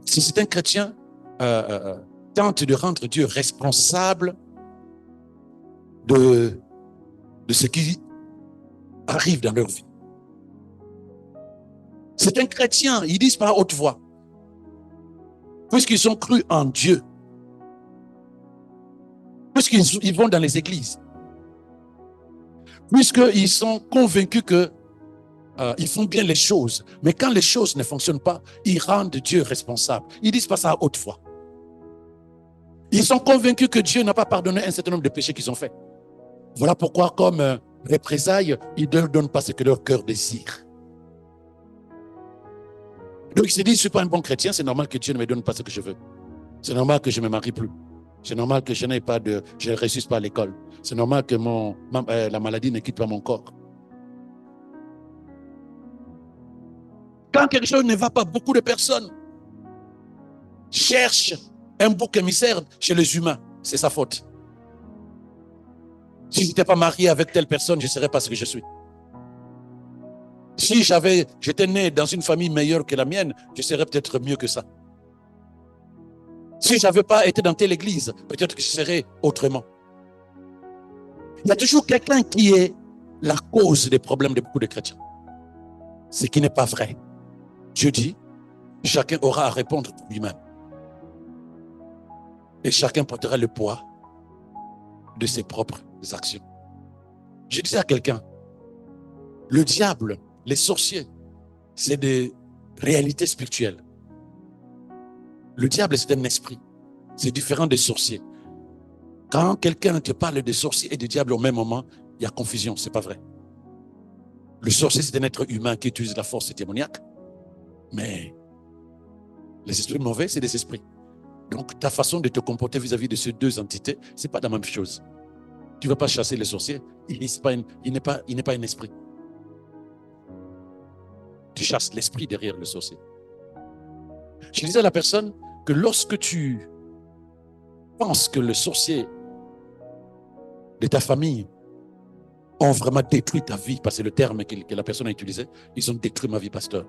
Si c'est un chrétien, tente de rendre Dieu responsable de ce qui arrive dans leur vie. C'est un chrétien, ils disent par haute voix, puisqu'ils ont cru en Dieu, puisqu'ils vont dans les églises, puisqu'ils sont convaincus que ils font bien les choses, mais quand les choses ne fonctionnent pas, ils rendent Dieu responsable. Ils disent pas ça à haute voix. Ils sont convaincus que Dieu n'a pas pardonné un certain nombre de péchés qu'ils ont faits. Voilà pourquoi, comme représailles, ils ne leur donnent pas ce que leur cœur désire. Donc ils se disent, je ne suis pas un bon chrétien, c'est normal que Dieu ne me donne pas ce que je veux. C'est normal que je ne me marie plus. C'est normal que je ne réussisse pas à l'école. C'est normal que la maladie ne quitte pas mon corps. Quand quelque chose ne va pas, beaucoup de personnes cherchent un bouc émissaire chez les humains. C'est sa faute. Si je n'étais pas marié avec telle personne, je ne serais pas ce que je suis. Si j'étais né dans une famille meilleure que la mienne, je serais peut-être mieux que ça. Si je n'avais pas été dans telle église, peut-être que je serais autrement. Il y a toujours quelqu'un qui est la cause des problèmes de beaucoup de chrétiens. Ce qui n'est pas vrai. Dieu dit, chacun aura à répondre pour lui-même. Et chacun portera le poids de ses propres actions. Je disais à quelqu'un, le diable, les sorciers, c'est des réalités spirituelles. Le diable, c'est un esprit. C'est différent des sorciers. Quand quelqu'un te parle de sorciers et de diable au même moment, il y a confusion, c'est pas vrai. Le sorcier, c'est un être humain qui utilise la force démoniaque. Mais les esprits mauvais, c'est des esprits. Donc, ta façon de te comporter vis-à-vis de ces deux entités, ce n'est pas la même chose. Tu ne vas pas chasser les sorciers, il n'est pas un esprit. Tu chasses l'esprit derrière le sorcier. Je disais à la personne que lorsque tu penses que le sorcier de ta famille ont vraiment détruit ta vie, parce que c'est le terme que la personne a utilisé, ils ont détruit ma vie, pasteur.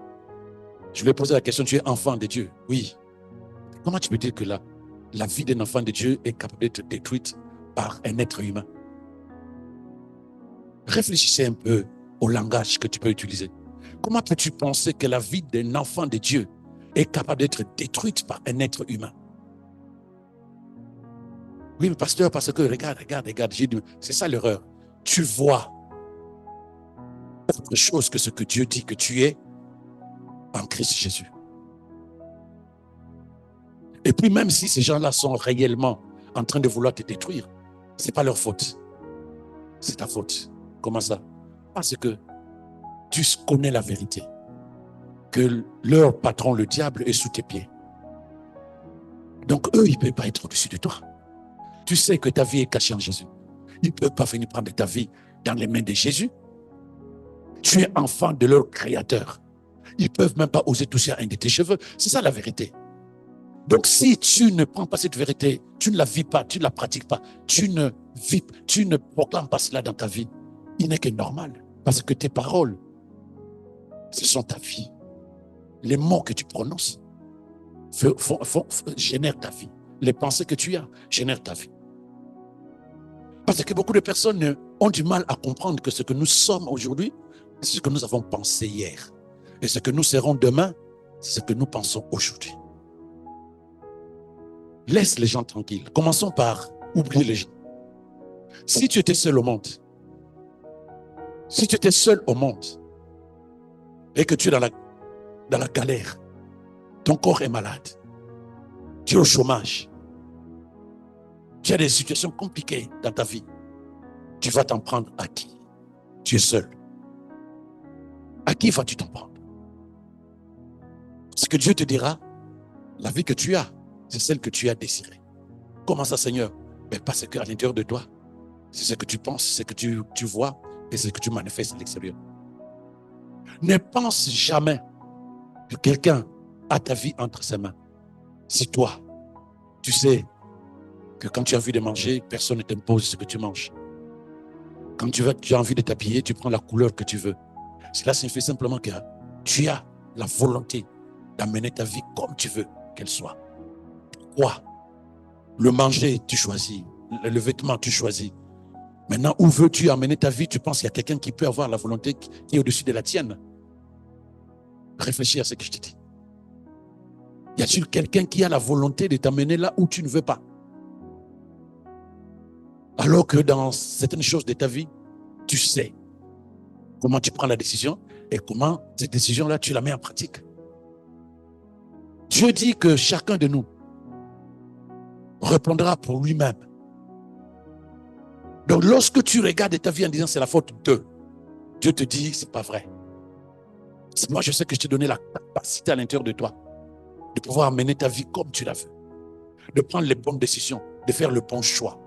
Je lui ai posé la question, tu es enfant de Dieu? Oui. Comment tu peux dire que la vie d'un enfant de Dieu est capable d'être détruite par un être humain? Réfléchissez un peu au langage que tu peux utiliser. Comment peux-tu penser que la vie d'un enfant de Dieu est capable d'être détruite par un être humain? Oui, mais pasteur, parce que regarde. C'est ça l'erreur. Tu vois autre chose que ce que Dieu dit que tu es en Christ Jésus. Et puis même si ces gens-là sont réellement en train de vouloir te détruire, ce n'est pas leur faute. C'est ta faute. Comment ça? Parce que tu connais la vérité. Que leur patron, le diable, est sous tes pieds. Donc eux, ils ne peuvent pas être au-dessus de toi. Tu sais que ta vie est cachée en Jésus. Ils ne peuvent pas venir prendre ta vie dans les mains de Jésus. Tu es enfant de leur créateur. Ils ne peuvent même pas oser toucher à un de tes cheveux. C'est ça la vérité. Donc si tu ne prends pas cette vérité, tu ne la vis pas, tu ne la pratiques pas, tu ne proclames pas cela dans ta vie, il n'est que normal. Parce que tes paroles, ce sont ta vie. Les mots que tu prononces génèrent ta vie. Les pensées que tu as génèrent ta vie. Parce que beaucoup de personnes ont du mal à comprendre que ce que nous sommes aujourd'hui, c'est ce que nous avons pensé hier. Et ce que nous serons demain, c'est ce que nous pensons aujourd'hui. Laisse les gens tranquilles. Commençons par oublier les gens. Si tu étais seul au monde, et que tu es dans la galère, ton corps est malade, tu es au chômage, tu as des situations compliquées dans ta vie, tu vas t'en prendre à qui? Tu es seul. À qui vas-tu t'en prendre? Ce que Dieu te dira, la vie que tu as, c'est celle que tu as désirée. Comment ça, Seigneur? Mais parce qu'à l'intérieur de toi, c'est ce que tu penses, c'est ce que tu vois et ce que tu manifestes à l'extérieur. Ne pense jamais que quelqu'un a ta vie entre ses mains. Si toi, tu sais que quand tu as envie de manger, personne ne t'impose ce que tu manges. Quand tu as envie de t'habiller, tu prends la couleur que tu veux. Cela signifie simplement que tu as la volonté d'amener ta vie comme tu veux. qu'elle soit. Pourquoi? Le manger, tu choisis. Le vêtement, tu choisis. Maintenant, où veux-tu amener ta vie? Tu penses qu'il y a quelqu'un qui peut avoir la volonté qui est au-dessus de la tienne? Réfléchis à ce que je te dis. Y a-t-il quelqu'un qui a la volonté de t'amener là où tu ne veux pas? Alors que dans certaines choses de ta vie, tu sais comment tu prends la décision et comment cette décision-là, tu la mets en pratique. Dieu dit que chacun de nous répondra pour lui-même. Donc, lorsque tu regardes ta vie en disant c'est la faute d'eux, Dieu te dit c'est pas vrai. Moi, je sais que je t'ai donné la capacité à l'intérieur de toi de pouvoir mener ta vie comme tu la veux, de prendre les bonnes décisions, de faire le bon choix.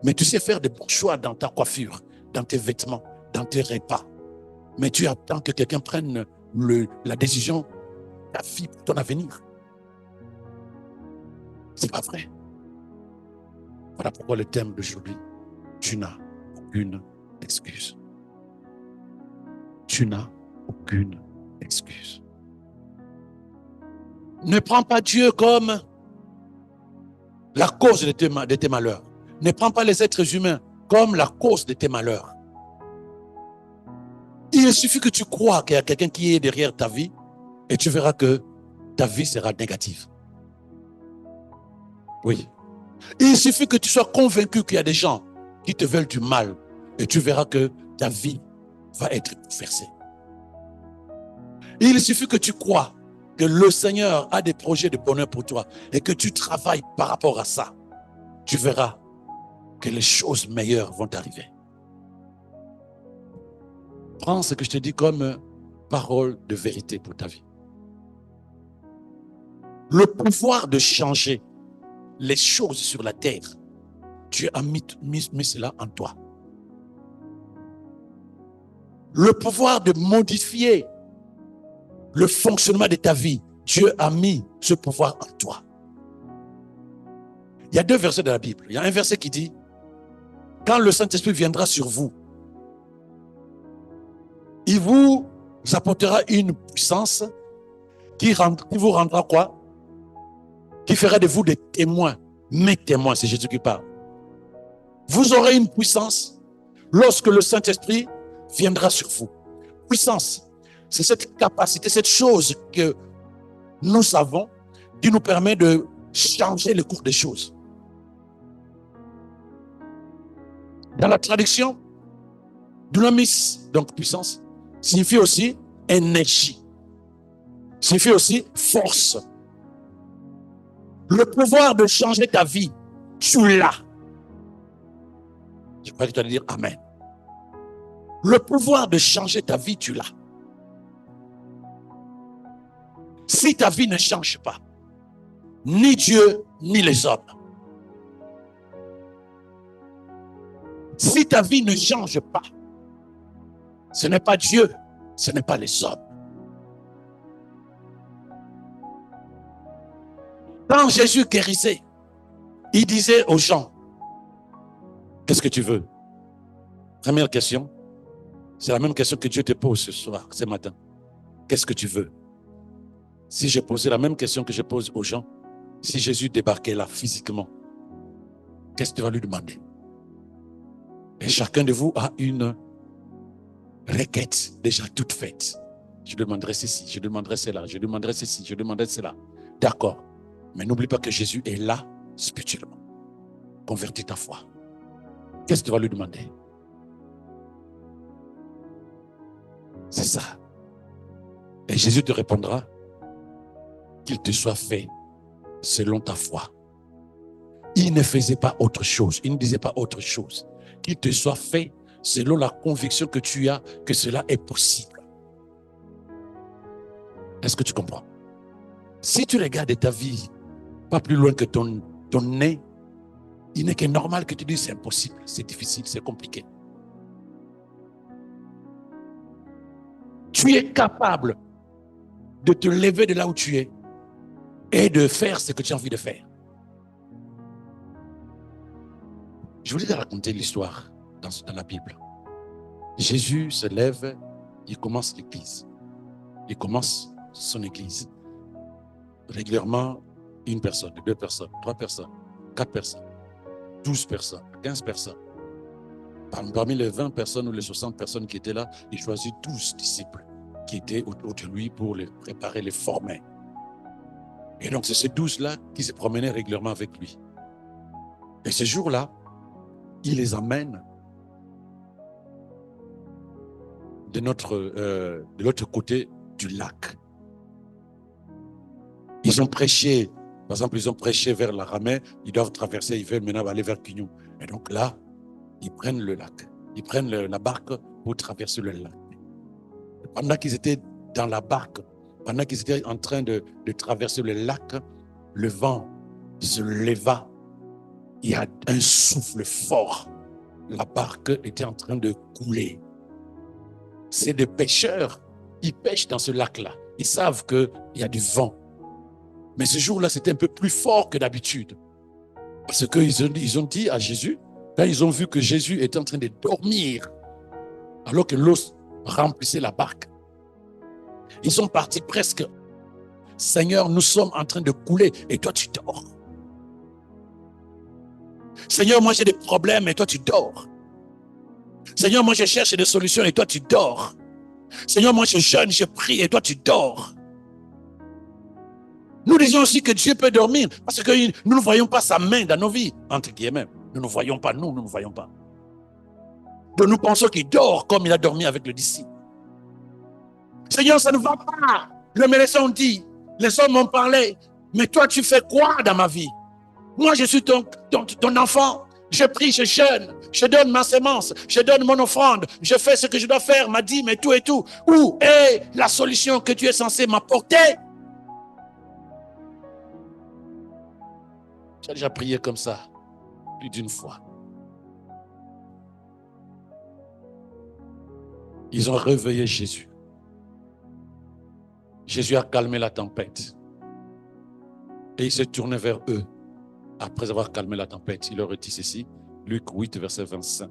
Mais tu sais faire des bons choix dans ta coiffure, dans tes vêtements, dans tes repas. Mais tu attends que quelqu'un prenne la décision, ta vie, pour ton avenir. C'est pas vrai. Voilà pourquoi le thème d'aujourd'hui, tu n'as aucune excuse. Tu n'as aucune excuse. Ne prends pas Dieu comme la cause de tes malheurs. Ne prends pas les êtres humains comme la cause de tes malheurs. Il suffit que tu crois qu'il y a quelqu'un qui est derrière ta vie et tu verras que ta vie sera négative. Oui. Il suffit que tu sois convaincu qu'il y a des gens qui te veulent du mal et tu verras que ta vie va être bouleversée. Il suffit que tu crois que le Seigneur a des projets de bonheur pour toi et que tu travailles par rapport à ça. Tu verras que les choses meilleures vont arriver. Prends ce que je te dis comme parole de vérité pour ta vie. Le pouvoir de changer les choses sur la terre, Dieu a mis cela en toi. Le pouvoir de modifier le fonctionnement de ta vie, Dieu a mis ce pouvoir en toi. Il y a 2 versets de la Bible. Il y a un verset qui dit, quand le Saint-Esprit viendra sur vous, il vous apportera une puissance qui vous rendra quoi? Qui fera de vous des témoins. Mes témoins, c'est Jésus qui parle. Vous aurez une puissance lorsque le Saint-Esprit viendra sur vous. Puissance, c'est cette capacité, cette chose que nous avons qui nous permet de changer le cours des choses. Dans la traduction, dynamis, donc puissance, signifie aussi énergie, signifie aussi force. Le pouvoir de changer ta vie, tu l'as. Je crois que tu allais dire Amen. Le pouvoir de changer ta vie, tu l'as. Si ta vie ne change pas, ni Dieu, ni les hommes. Si ta vie ne change pas, ce n'est pas Dieu, ce n'est pas les hommes. Quand Jésus guérissait, il disait aux gens, qu'est-ce que tu veux? Première question, c'est la même question que Dieu te pose ce matin. Qu'est-ce que tu veux? Si j'ai posé la même question que je pose aux gens, si Jésus débarquait là physiquement, qu'est-ce que tu vas lui demander? Et chacun de vous a une requête déjà toute faite. Je demanderai ceci, je demanderai cela, je demanderai ceci, je demanderai cela. D'accord. Mais n'oublie pas que Jésus est là spirituellement. Convertis ta foi. Qu'est-ce que tu vas lui demander? C'est ça. Et Jésus te répondra qu'il te soit fait selon ta foi. Il ne faisait pas autre chose. Il ne disait pas autre chose. Qu'il te soit fait selon la conviction que tu as que cela est possible. Est-ce que tu comprends? Si tu regardes ta vie pas plus loin que ton nez, il n'est que normal que tu dises c'est impossible, c'est difficile, c'est compliqué. Tu es capable de te lever de là où tu es et de faire ce que tu as envie de faire. Je voulais te raconter l'histoire dans la Bible. Jésus se lève, il commence l'église. Il commence son église. Régulièrement, Une personne, 2 personnes, 3 personnes, 4 personnes, 12 personnes, 15 personnes. Parmi les 20 personnes ou les 60 personnes qui étaient là, il choisit 12 disciples qui étaient autour de lui pour les préparer, les former. Et donc, c'est ces 12-là qui se promenaient régulièrement avec lui. Et ce jour-là, il les amène de l'autre côté du lac. Ils ont prêché, par exemple, ils ont prêché vers la Ramée, ils doivent traverser, ils veulent maintenant aller vers Quignon. Et donc là, ils prennent le lac, ils prennent la barque pour traverser le lac. Pendant qu'ils étaient dans la barque, pendant qu'ils étaient en train de traverser le lac, le vent se leva. Il y a un souffle fort. La barque était en train de couler. C'est des pêcheurs. Ils pêchent dans ce lac-là. Ils savent qu'il y a du vent. Mais ce jour-là, c'était un peu plus fort que d'habitude. Parce qu'ils ont dit à Jésus, quand ils ont vu que Jésus était en train de dormir, alors que l'eau remplissait la barque, ils sont partis presque. Seigneur, nous sommes en train de couler et toi tu dors. Seigneur, moi j'ai des problèmes et toi tu dors. Seigneur, moi je cherche des solutions et toi tu dors. Seigneur, moi je jeûne, je prie et toi tu dors. Nous disons aussi que Dieu peut dormir parce que nous ne voyons pas sa main dans nos vies, entre guillemets. Nous ne voyons pas, nous ne voyons pas. Donc nous pensons qu'il dort comme il a dormi avec le disciple. Seigneur, ça ne va pas. Les médecins ont dit, les hommes m'ont parlé, mais toi tu fais quoi dans ma vie? Moi je suis ton enfant, je prie, je jeûne, je donne ma sémence, je donne mon offrande, je fais ce que je dois faire, ma dîme et tout et tout. Où est la solution que tu es censé m'apporter? J'ai déjà prié comme ça, plus d'une fois. Ils ont réveillé Jésus. Jésus a calmé la tempête. Et il s'est tourné vers eux. Après avoir calmé la tempête, il leur a dit ceci, Luc 8, verset 25.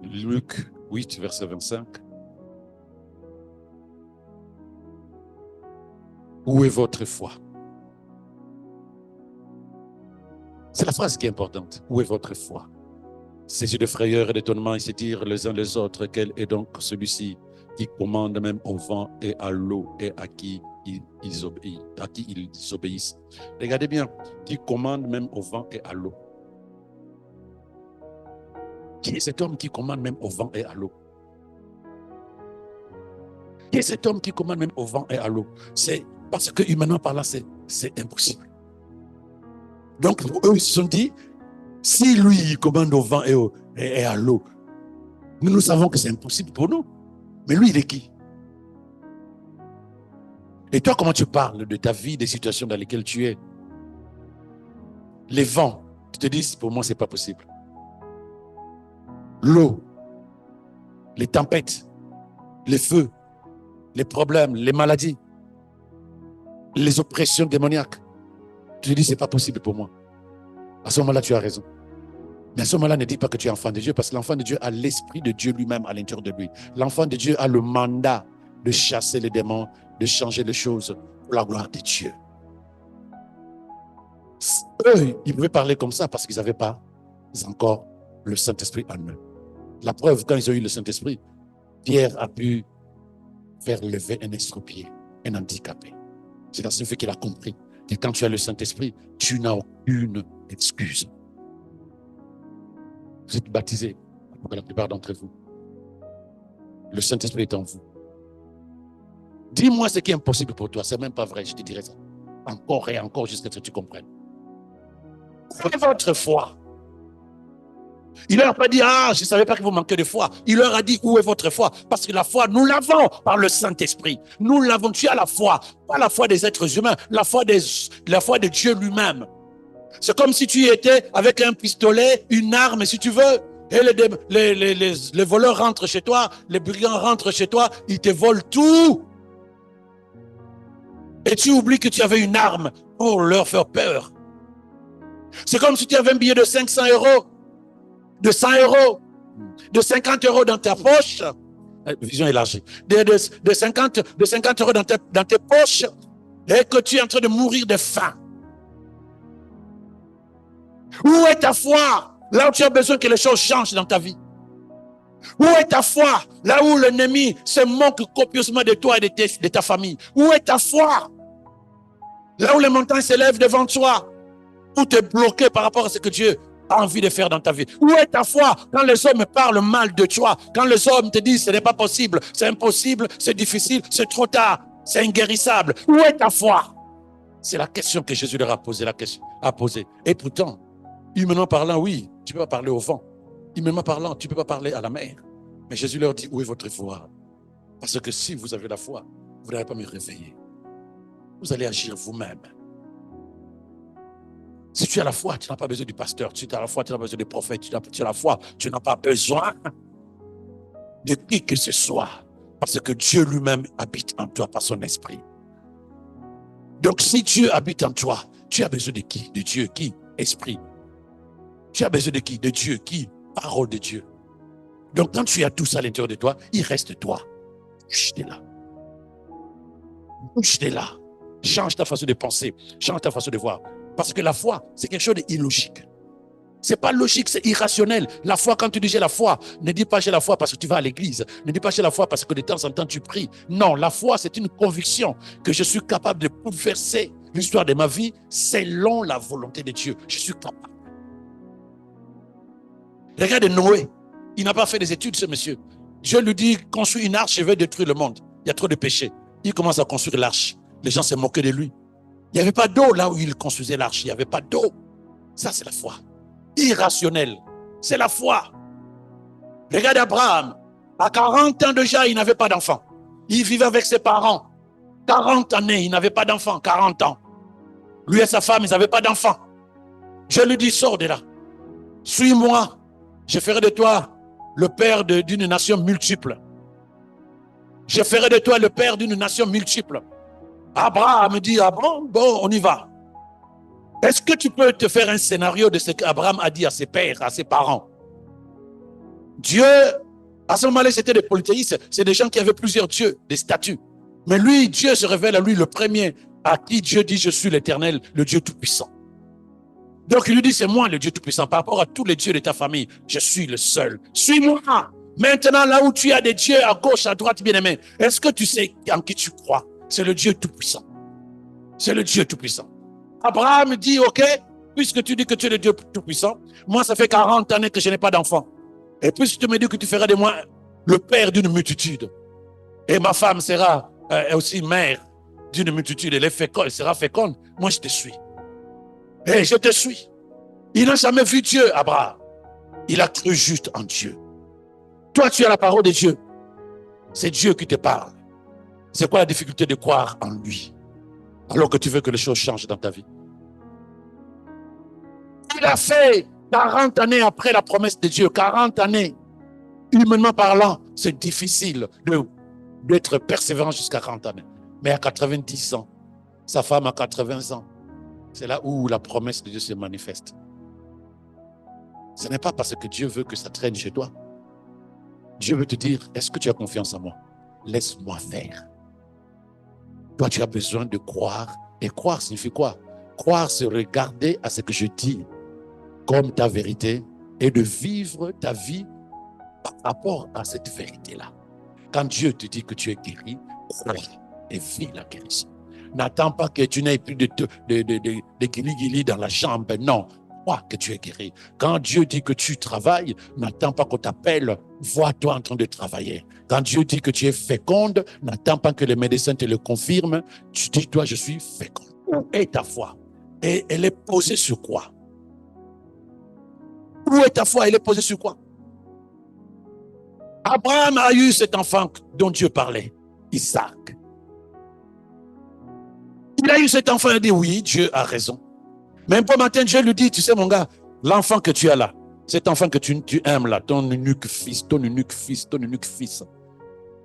Luc 8, verset 25. Où est votre foi? C'est la phrase qui est importante. Où est votre foi? Saisis de frayeur et d'étonnement, ils se dirent les uns les autres, quel est donc celui-ci qui commande même au vent et à l'eau et à qui ils obéissent. Regardez bien, qui commande même au vent et à l'eau. Qui est cet homme qui commande même au vent et à l'eau? Qui est cet homme qui commande même au vent et à l'eau? C'est parce que humainement parlant, c'est impossible. Donc eux, ils se sont dit, si lui, il commande au vent et à l'eau, nous savons que c'est impossible pour nous. Mais lui, il est qui? Et toi, comment tu parles de ta vie, des situations dans lesquelles tu es? Les vents, tu te dis, pour moi, ce n'est pas possible. L'eau, les tempêtes, les feux, les problèmes, les maladies, les oppressions démoniaques. Tu te dis, ce n'est pas possible pour moi. À ce moment-là, tu as raison. Mais à ce moment-là, ne dis pas que tu es enfant de Dieu, parce que l'enfant de Dieu a l'esprit de Dieu lui-même à l'intérieur de lui. L'enfant de Dieu a le mandat de chasser les démons, de changer les choses pour la gloire de Dieu. Eux, ils pouvaient parler comme ça parce qu'ils n'avaient pas encore le Saint-Esprit en eux. La preuve, quand ils ont eu le Saint-Esprit, Pierre a pu faire lever un estropié, un handicapé. C'est dans ce fait qu'il a compris que quand tu as le Saint-Esprit, tu n'as aucune excuse. Vous êtes baptisés, pour la plupart d'entre vous. Le Saint-Esprit est en vous. Dis-moi ce qui est impossible pour toi. C'est même pas vrai, je te dirais ça. Encore et encore jusqu'à ce que tu comprennes. Où est votre foi? Il leur a pas dit, je ne savais pas que vous manquez de foi. Il leur a dit, où est votre foi? Parce que la foi, nous l'avons par le Saint-Esprit. Nous l'avons. Tu as la foi, pas la foi des êtres humains, la foi de Dieu lui-même. C'est comme si tu étais avec un pistolet, une arme, si tu veux, et les voleurs rentrent chez toi, les brigands rentrent chez toi, ils te volent tout. Et tu oublies que tu avais une arme pour leur faire peur. C'est comme si tu avais un billet de 500 €, de 100 €, de 50 € dans ta poche. Vision élargie. De 50 € dans tes poches. et que tu es en train de mourir de faim. Où est ta foi là où tu as besoin que les choses changent dans ta vie? Où est ta foi là où l'ennemi se moque copieusement de toi et de ta famille? Où est ta foi là où les montagnes s'élèvent devant toi pour te bloquer par rapport à ce que Dieu a envie de faire dans ta vie? Où est ta foi quand les hommes parlent mal de toi, quand les hommes te disent ce n'est pas possible, c'est impossible, c'est difficile, c'est trop tard, c'est inguérissable? Où est ta foi? C'est la question que Jésus leur a posée, Et pourtant, humainement parlant, oui, tu ne peux pas parler au vent. Humainement parlant, tu ne peux pas parler à la mer. Mais Jésus leur dit, où est votre foi? Parce que si vous avez la foi, vous n'allez pas me réveiller. Vous allez agir vous-même. Si tu as la foi, tu n'as pas besoin du pasteur. Si tu as la foi, tu n'as pas besoin du prophète. Tu as la foi, tu n'as pas besoin de qui que ce soit. Parce que Dieu lui-même habite en toi par son esprit. Donc si Dieu habite en toi, tu as besoin de qui? De Dieu. Qui? Esprit. Tu as besoin de qui? De Dieu. Qui? Parole de Dieu. Donc quand tu as tout ça à l'intérieur de toi, il reste toi. Bouge de là. Bouge de là. Change ta façon de penser. Change ta façon de voir. Parce que la foi, c'est quelque chose d'illogique. C'est pas logique, c'est irrationnel. La foi, quand tu dis j'ai la foi, ne dis pas j'ai la foi parce que tu vas à l'église. Ne dis pas j'ai la foi parce que de temps en temps tu pries. Non, la foi, c'est une conviction que je suis capable de bouleverser l'histoire de ma vie selon la volonté de Dieu. Je suis capable. Regarde Noé. Il n'a pas fait des études, ce monsieur. Dieu lui dit, construis une arche, je vais détruire le monde. Il y a trop de péchés. Il commence à construire l'arche. Les gens se moquaient de lui. Il n'y avait pas d'eau là où il construisait l'arche. Il n'y avait pas d'eau. Ça, c'est la foi. Irrationnel. C'est la foi. Regarde Abraham. À 40 ans déjà, il n'avait pas d'enfant. Il vivait avec ses parents. 40 années, il n'avait pas d'enfant. 40 ans. Lui et sa femme, ils n'avaient pas d'enfant. Je lui dis, sors de là. Suis-moi. Je ferai de toi le père d'une nation multiple. Je ferai de toi le père d'une nation multiple. Abraham me dit, ah bon, on y va. Est-ce que tu peux te faire un scénario de ce qu'Abraham a dit à ses pères, à ses parents? Dieu, à ce moment-là, c'était des polythéistes, c'est des gens qui avaient plusieurs dieux, des statues. Mais lui, Dieu se révèle à lui le premier, à qui Dieu dit, je suis l'Éternel, le Dieu Tout-Puissant. Donc il lui dit, c'est moi le Dieu Tout-Puissant. Par rapport à tous les dieux de ta famille, je suis le seul. Suis-moi. Maintenant, là où tu as des dieux à gauche, à droite, bien-aimé, est-ce que tu sais en qui tu crois? C'est le Dieu Tout-Puissant. C'est le Dieu Tout-Puissant. Abraham dit, ok, puisque tu dis que tu es le Dieu Tout-Puissant, moi, ça fait 40 années que je n'ai pas d'enfant. Et puisque tu me dis que tu feras de moi le père d'une multitude, et ma femme sera aussi mère d'une multitude, elle sera féconde, moi, je te suis. Et je te suis. Il n'a jamais vu Dieu, Abraham. Il a cru juste en Dieu. Toi, tu as la parole de Dieu. C'est Dieu qui te parle. C'est quoi la difficulté de croire en lui, alors que tu veux que les choses changent dans ta vie? Il a fait 40 années après la promesse de Dieu. 40 années. Humainement parlant, c'est difficile d'être persévérant jusqu'à 40 années. Mais à 90 ans, sa femme a 80 ans. C'est là où la promesse de Dieu se manifeste. Ce n'est pas parce que Dieu veut que ça traîne chez toi. Dieu veut te dire, est-ce que tu as confiance en moi? Laisse-moi faire. Toi, tu as besoin de croire. Et croire signifie quoi? Croire, c'est regarder à ce que je dis comme ta vérité et de vivre ta vie par rapport à cette vérité-là. Quand Dieu te dit que tu es guéri, crois et vis la guérison. N'attends pas que tu n'aies plus de guili-guili dans la jambe. Non, crois que tu es guéri. Quand Dieu dit que tu travailles, n'attends pas qu'on t'appelle. Vois-toi en train de travailler. Quand Dieu dit que tu es féconde, n'attends pas que les médecins te le confirment. Tu dis, toi, je suis féconde. Où est ta foi? Et elle est posée sur quoi? Où est ta foi? Elle est posée sur quoi? Abraham a eu cet enfant dont Dieu parlait, Isaac. Il a eu cet enfant, il a dit oui, Dieu a raison. Mais un peu matin, Dieu lui dit, tu sais mon gars, l'enfant que tu as là, cet enfant que tu aimes là, ton unique fils,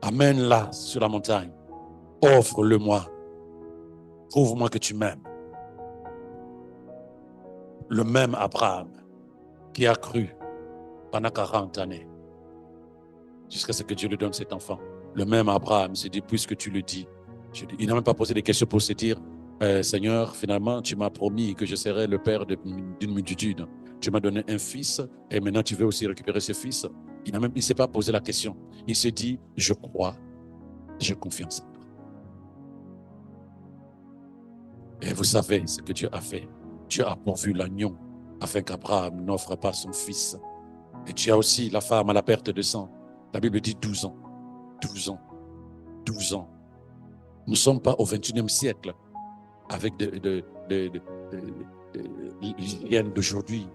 amène-la sur la montagne, offre-le-moi, prouve-moi que tu m'aimes. Le même Abraham qui a cru pendant 40 années, jusqu'à ce que Dieu lui donne cet enfant. Le même Abraham s'est dit, puisque tu le dis, Il n'a même pas posé des questions pour se dire, Seigneur, finalement, tu m'as promis que je serais le père d'une multitude. Tu m'as donné un fils et maintenant tu veux aussi récupérer ce fils. Il ne s'est pas posé la question. Il se dit, je crois, j'ai confiance en toi. Et vous savez ce que Dieu a fait. Dieu a pourvu l'agneau afin qu'Abraham n'offre pas son fils. Et tu as aussi la femme à la perte de sang. La Bible dit 12 ans. 12 ans. 12 ans. Nous ne sommes pas au 21e siècle avec l'hygiène d'aujourd'hui,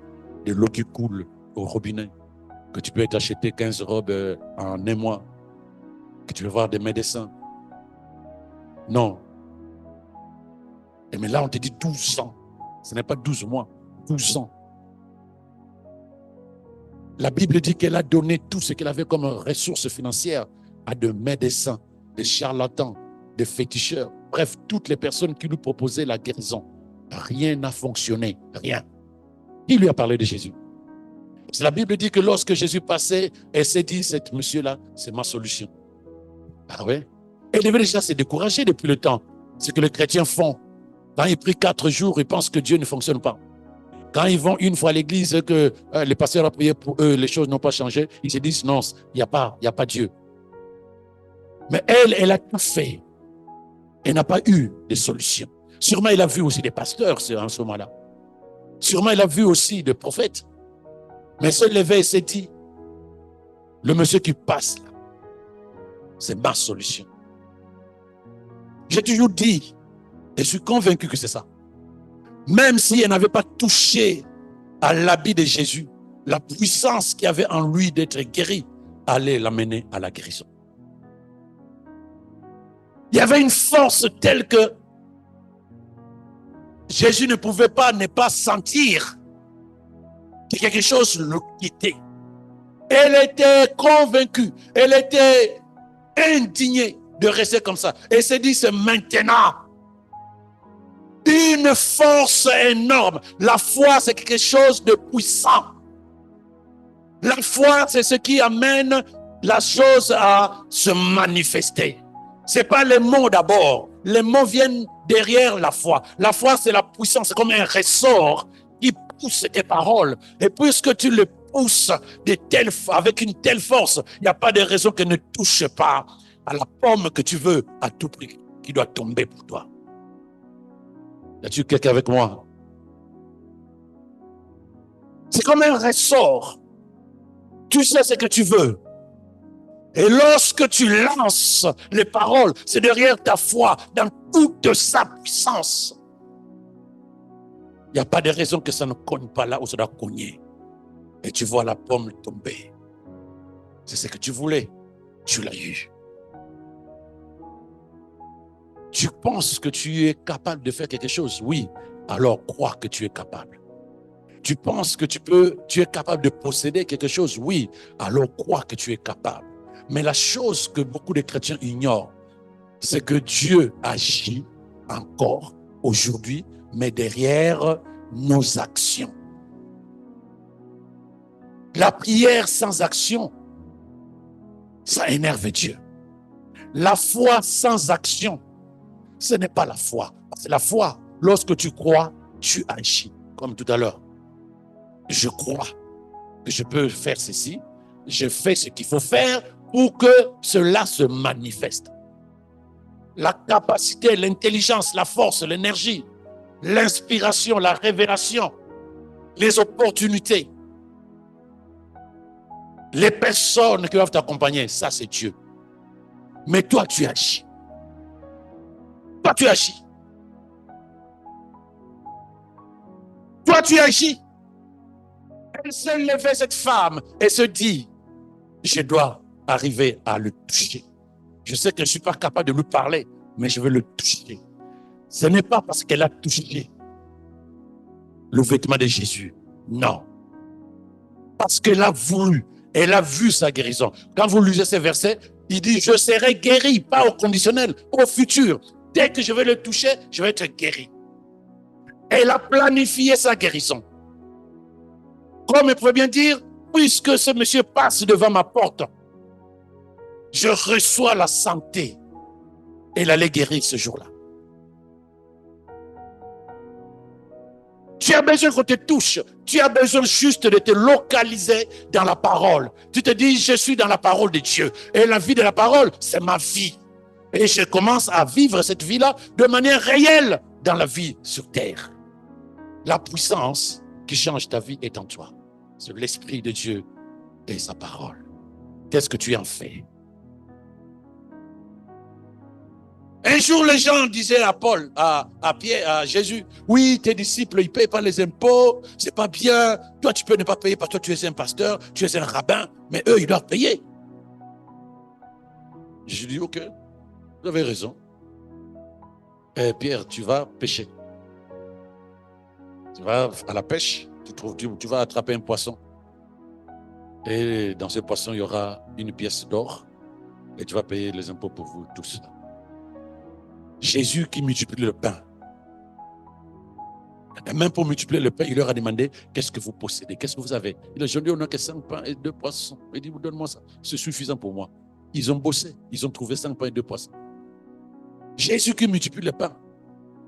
de l'eau qui coule au robinet, que tu peux t'acheter 15 robes en un mois, que tu veux voir des médecins. Non. Mais là, on te dit 12 ans. Ce n'est pas 12 mois, 12 ans. La Bible dit qu'elle a donné tout ce qu'elle avait comme ressources financières à des médecins, des charlatans, des féticheurs, bref, toutes les personnes qui lui proposaient la guérison. Rien n'a fonctionné, rien. Qui lui a parlé de Jésus? La Bible dit que lorsque Jésus passait, elle s'est dit, cet monsieur-là, c'est ma solution. Ah ouais? Elle devait déjà se décourager depuis le temps. Ce que les chrétiens font. Quand ils prient 4 jours, ils pensent que Dieu ne fonctionne pas. Quand ils vont une fois à l'église, que les pasteurs ont prié pour eux, les choses n'ont pas changé, ils se disent non, il n'y a pas Dieu. Mais elle a tout fait. Elle n'a pas eu de solution. Sûrement, elle a vu aussi des pasteurs en ce moment-là. Sûrement, elle a vu aussi des prophètes. Mais elle s'est levée et s'est dit, le monsieur qui passe là, c'est ma solution. J'ai toujours dit, et je suis convaincu que c'est ça. Même si elle n'avait pas touché à l'habit de Jésus, la puissance qu'il y avait en lui d'être guéri allait l'amener à la guérison. Il y avait une force telle que Jésus ne pouvait pas ne pas sentir que quelque chose le quittait. Elle était convaincue, elle était indignée de rester comme ça. Elle s'est dit, c'est maintenant. Une force énorme. La foi, c'est quelque chose de puissant. La foi, c'est ce qui amène la chose à se manifester. Ce n'est pas les mots d'abord. Les mots viennent derrière la foi. La foi, c'est la puissance. C'est comme un ressort qui pousse tes paroles. Et puisque tu le pousses avec une telle force, il n'y a pas de raison qu'elle ne touche pas à la pomme que tu veux à tout prix, qui doit tomber pour toi. Y a-t-il quelqu'un avec moi? C'est comme un ressort. Tu sais ce que tu veux. Et lorsque tu lances les paroles, c'est derrière ta foi, dans toute sa puissance. Il n'y a pas de raison que ça ne cogne pas là où ça doit cogner. Et tu vois la pomme tomber. C'est ce que tu voulais. Tu l'as eu. Tu penses que tu es capable de faire quelque chose? Oui. Alors crois que tu es capable. Tu penses que tu es capable de posséder quelque chose? Oui. Alors crois que tu es capable. Mais la chose que beaucoup de chrétiens ignorent, c'est que Dieu agit encore aujourd'hui, mais derrière nos actions. La prière sans action, ça énerve Dieu. La foi sans action, ce n'est pas la foi. C'est la foi. Lorsque tu crois, tu agis. Comme tout à l'heure. Je crois que je peux faire ceci. Je fais ce qu'il faut faire pour que cela se manifeste. La capacité, l'intelligence, la force, l'énergie, l'inspiration, la révélation, les opportunités, les personnes qui doivent t'accompagner, ça c'est Dieu. Mais toi tu agis. Toi tu agis. Toi tu agis. Elle s'est levée, cette femme, et se dit, je dois arriver à le toucher. Je sais que je ne suis pas capable de lui parler, mais je veux le toucher. Ce n'est pas parce qu'elle a touché le vêtement de Jésus. Non. Parce qu'elle a voulu. Elle a vu sa guérison. Quand vous lisez ces versets, il dit, je serai guéri, pas au conditionnel, au futur. Dès que je vais le toucher, je vais être guéri. Elle a planifié sa guérison. Comme elle pourrait bien dire, puisque ce monsieur passe devant ma porte, je reçois la santé. Et il allait guérir ce jour-là. Tu as besoin qu'on te touche. Tu as besoin juste de te localiser dans la parole. Tu te dis, je suis dans la parole de Dieu. Et la vie de la parole, c'est ma vie. Et je commence à vivre cette vie-là de manière réelle dans la vie sur terre. La puissance qui change ta vie est en toi. C'est l'Esprit de Dieu et sa parole. Qu'est-ce que tu en fais? Un jour, les gens disaient à Paul, à Pierre, à Jésus, oui, tes disciples, ils ne payent pas les impôts, c'est pas bien. Toi, tu peux ne pas payer parce que toi, tu es un pasteur, tu es un rabbin, mais eux, ils doivent payer. Je dis, ok, vous avez raison. Pierre, tu vas pêcher. Tu vas à la pêche, tu vas attraper un poisson. Et dans ce poisson, il y aura une pièce d'or. Et tu vas payer les impôts pour vous tous. Jésus qui multiplie le pain. Et même pour multiplier le pain, il leur a demandé, qu'est-ce que vous possédez? Qu'est-ce que vous avez? Il a dit, on n'a que 5 pains et 2 poissons. Il dit, donne-moi ça. C'est suffisant pour moi. Ils ont bossé. Ils ont trouvé 5 pains et 2 poissons. Jésus qui multiplie le pain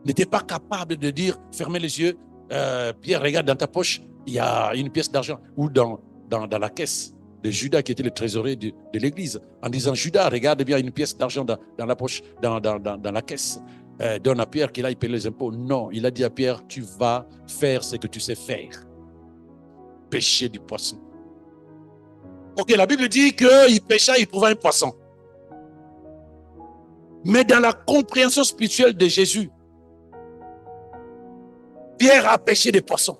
n'était pas capable de dire, fermez les yeux, Pierre, regarde dans ta poche, il y a une pièce d'argent. Ou dans la caisse de Judas qui était le trésorier de l'église, en disant, Judas, regarde bien une pièce d'argent dans la poche, dans la caisse. Donne à Pierre qu'il aille payer les impôts. Non, il a dit à Pierre, tu vas faire ce que tu sais faire. Pêcher du poisson. Ok, la Bible dit qu'il pêcha, il trouva un poisson. Mais dans la compréhension spirituelle de Jésus, Pierre a pêché des poissons.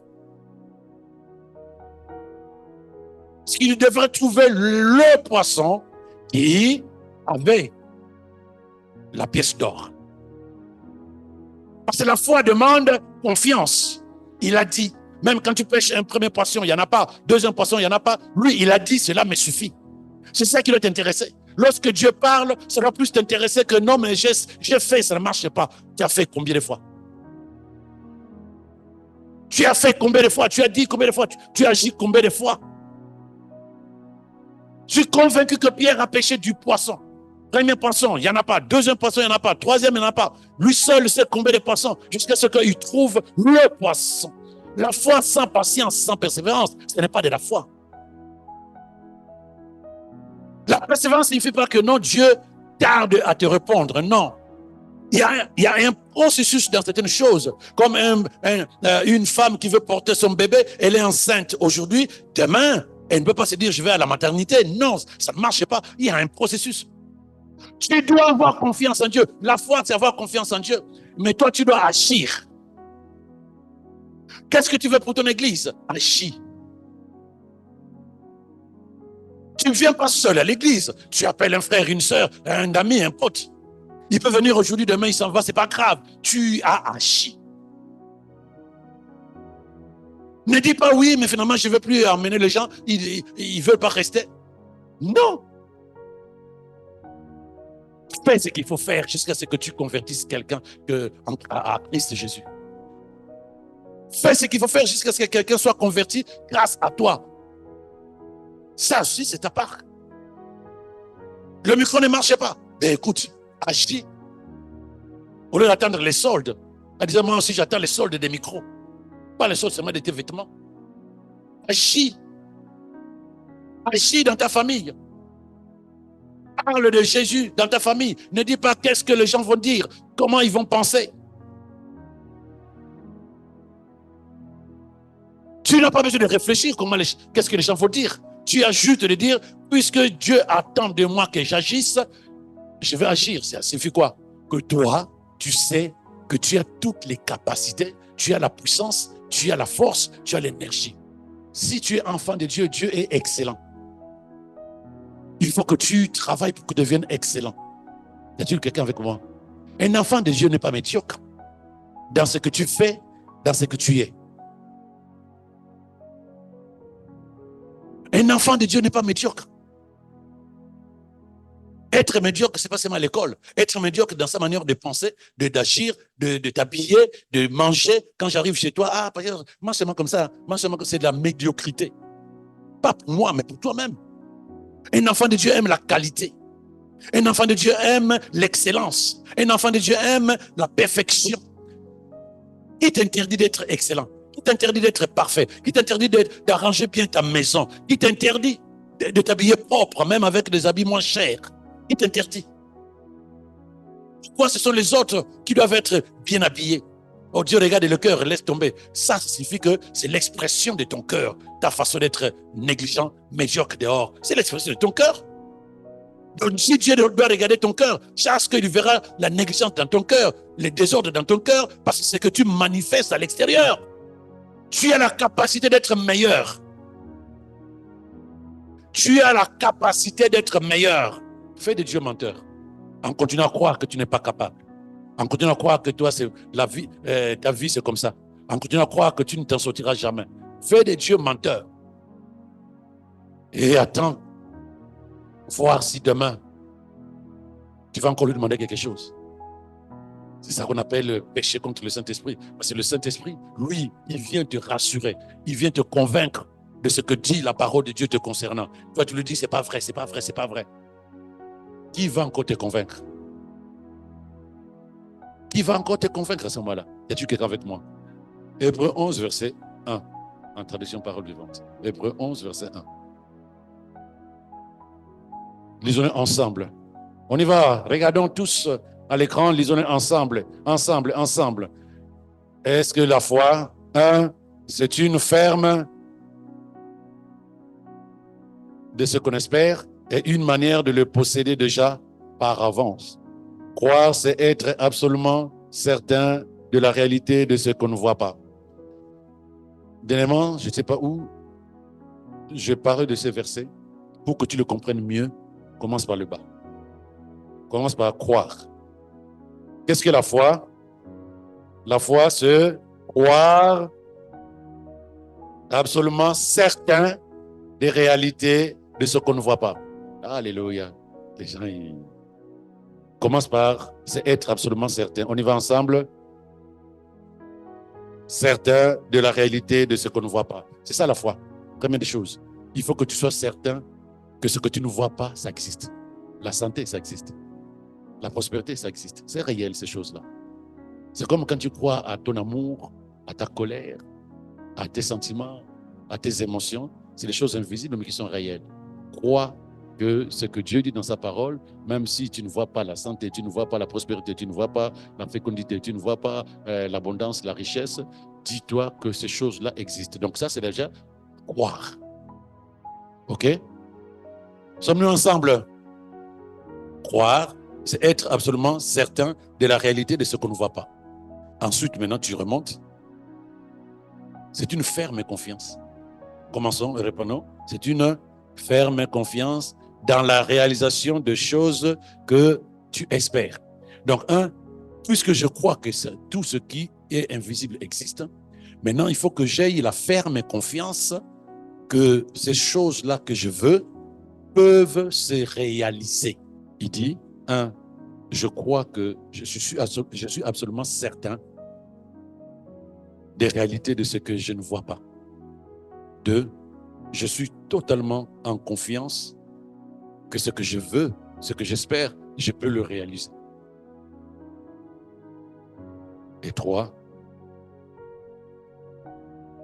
Parce qu'il devrait trouver le poisson qui avait la pièce d'or. Parce que la foi demande confiance. Il a dit, même quand tu pêches un premier poisson, il n'y en a pas. Deuxième poisson, il n'y en a pas. Lui, il a dit, cela me suffit. C'est ça qui doit t'intéresser. Lorsque Dieu parle, ça doit plus t'intéresser que non, mais j'ai fait, ça ne marche pas. Tu as fait combien de fois? Tu as fait combien de fois? Tu as dit combien de fois? Tu as agi combien de fois? Je suis convaincu que Pierre a pêché du poisson. Premier poisson, il n'y en a pas. Deuxième poisson, il n'y en a pas. Troisième, il n'y en a pas. Lui seul sait combien de poissons, jusqu'à ce qu'il trouve le poisson. La foi sans patience, sans persévérance, ce n'est pas de la foi. La persévérance ne signifie pas que non, Dieu tarde à te répondre. Non. Il y a un processus dans certaines choses. Comme une femme qui veut porter son bébé, elle est enceinte aujourd'hui, demain, elle ne peut pas se dire je vais à la maternité. Non, ça ne marche pas. Il y a un processus. Tu dois avoir confiance en Dieu. La foi, c'est avoir confiance en Dieu. Mais toi, tu dois agir. Qu'est-ce que tu veux pour ton église? Agis. Tu ne viens pas seul à l'église. Tu appelles un frère, une soeur, un ami, un pote. Il peut venir aujourd'hui, demain, il s'en va, c'est pas grave. Tu as agi. Ne dis pas oui, mais finalement, je ne veux plus emmener les gens. Ils ne veulent pas rester. Non. Fais ce qu'il faut faire jusqu'à ce que tu convertisses quelqu'un à Christ Jésus. Fais ce qu'il faut faire jusqu'à ce que quelqu'un soit converti grâce à toi. Ça aussi, c'est ta part. Le micro ne marchait pas. Ben écoute, agis. Au lieu d'attendre les soldes, en disant moi aussi j'attends les soldes des micros. Pas les soldes seulement de tes vêtements. Agis. Agis dans ta famille. Parle de Jésus dans ta famille. Ne dis pas qu'est-ce que les gens vont dire, comment ils vont penser. Tu n'as pas besoin de réfléchir qu'est-ce que les gens vont dire. Tu as juste de dire, puisque Dieu attend de moi que j'agisse, je vais agir. Ça signifie quoi? Que toi, tu sais que tu as toutes les capacités, tu as la puissance, tu as la force, tu as l'énergie. Si tu es enfant de Dieu, Dieu est excellent. Il faut que tu travailles pour que tu deviennes excellent. Y a-t-il quelqu'un avec moi? Un enfant de Dieu n'est pas médiocre dans ce que tu fais, dans ce que tu es. Un enfant de Dieu n'est pas médiocre. Être médiocre, ce n'est pas seulement à l'école. Être médiocre dans sa manière de penser, d'agir, de t'habiller, de manger. Quand j'arrive chez toi, mange seulement comme ça. Mange seulement comme c'est de la médiocrité. Pas pour moi, mais pour toi-même. Un enfant de Dieu aime la qualité. Un enfant de Dieu aime l'excellence. Un enfant de Dieu aime la perfection. Qui t'interdit d'être excellent? Qui t'interdit d'être parfait? Qui t'interdit d'arranger bien ta maison? Qui t'interdit de t'habiller propre, même avec des habits moins chers? Qui t'interdit? Pourquoi ce sont les autres qui doivent être bien habillés? Oh Dieu, regarde le cœur, laisse tomber. Ça signifie que c'est l'expression de ton cœur. Ta façon d'être négligent, médiocre dehors, c'est l'expression de ton cœur. Donc si Dieu doit regarder ton cœur, chaque qu'il verra la négligence dans ton cœur, les désordres dans ton cœur, parce que c'est que tu manifestes à l'extérieur. Tu as la capacité d'être meilleur. Tu as la capacité d'être meilleur. Fais de Dieu menteur. En continuant à croire que tu n'es pas capable. En continuant à croire que toi, c'est la vie, ta vie, c'est comme ça. En continuant à croire que tu ne t'en sortiras jamais. Fais de Dieu menteur. Et attends, voir si demain, tu vas encore lui demander quelque chose. C'est ça qu'on appelle le péché contre le Saint-Esprit. Parce que le Saint-Esprit, lui, il vient te rassurer. Il vient te convaincre de ce que dit la parole de Dieu te concernant. Toi, tu lui dis, c'est pas vrai, c'est pas vrai, c'est pas vrai. Qui va encore te convaincre? Qui va encore te convaincre à ce moment-là? Y a-t-il quelqu'un avec moi? Hébreux 11, verset 1. En traduction parole vivante. Hébreux 11, verset 1. Lisons-le ensemble. On y va. Regardons tous à l'écran. Lisons-le ensemble. Ensemble, ensemble. Est-ce que la foi, c'est une ferme de ce qu'on espère et une manière de le posséder déjà par avance? Croire, c'est être absolument certain de la réalité de ce qu'on ne voit pas. Dernièrement, je ne sais pas où, je parle de ce verset. Pour que tu le comprennes mieux, commence par le bas. Commence par croire. Qu'est-ce que la foi? La foi, c'est croire absolument certain des réalités de ce qu'on ne voit pas. Alléluia. Les gens, ils commencent par c'est être absolument certain. On y va ensemble. Certain de la réalité de ce qu'on ne voit pas. C'est ça la foi. Première des choses. Il faut que tu sois certain que ce que tu ne vois pas, ça existe. La santé, ça existe. La prospérité, ça existe. C'est réel, ces choses-là. C'est comme quand tu crois à ton amour, à ta colère, à tes sentiments, à tes émotions. C'est des choses invisibles, mais qui sont réelles. Crois que ce que Dieu dit dans sa parole, même si tu ne vois pas la santé, tu ne vois pas la prospérité, tu ne vois pas la fécondité, tu ne vois pas l'abondance, la richesse, dis-toi que ces choses-là existent. Donc ça, c'est déjà croire. OK? Sommes-nous ensemble? Croire, c'est être absolument certain de la réalité de ce qu'on ne voit pas. Ensuite, maintenant, tu remontes. C'est une ferme confiance. Commençons, répondons. C'est une ferme confiance dans la réalisation de choses que tu espères. Donc, puisque je crois que tout ce qui est invisible existe, maintenant, il faut que j'aie la ferme confiance que ces choses-là que je veux peuvent se réaliser. Il dit, je crois que je suis absolument certain des réalités de ce que je ne vois pas. 2, je suis totalement en confiance que ce que je veux, ce que j'espère, je peux le réaliser. Et 3,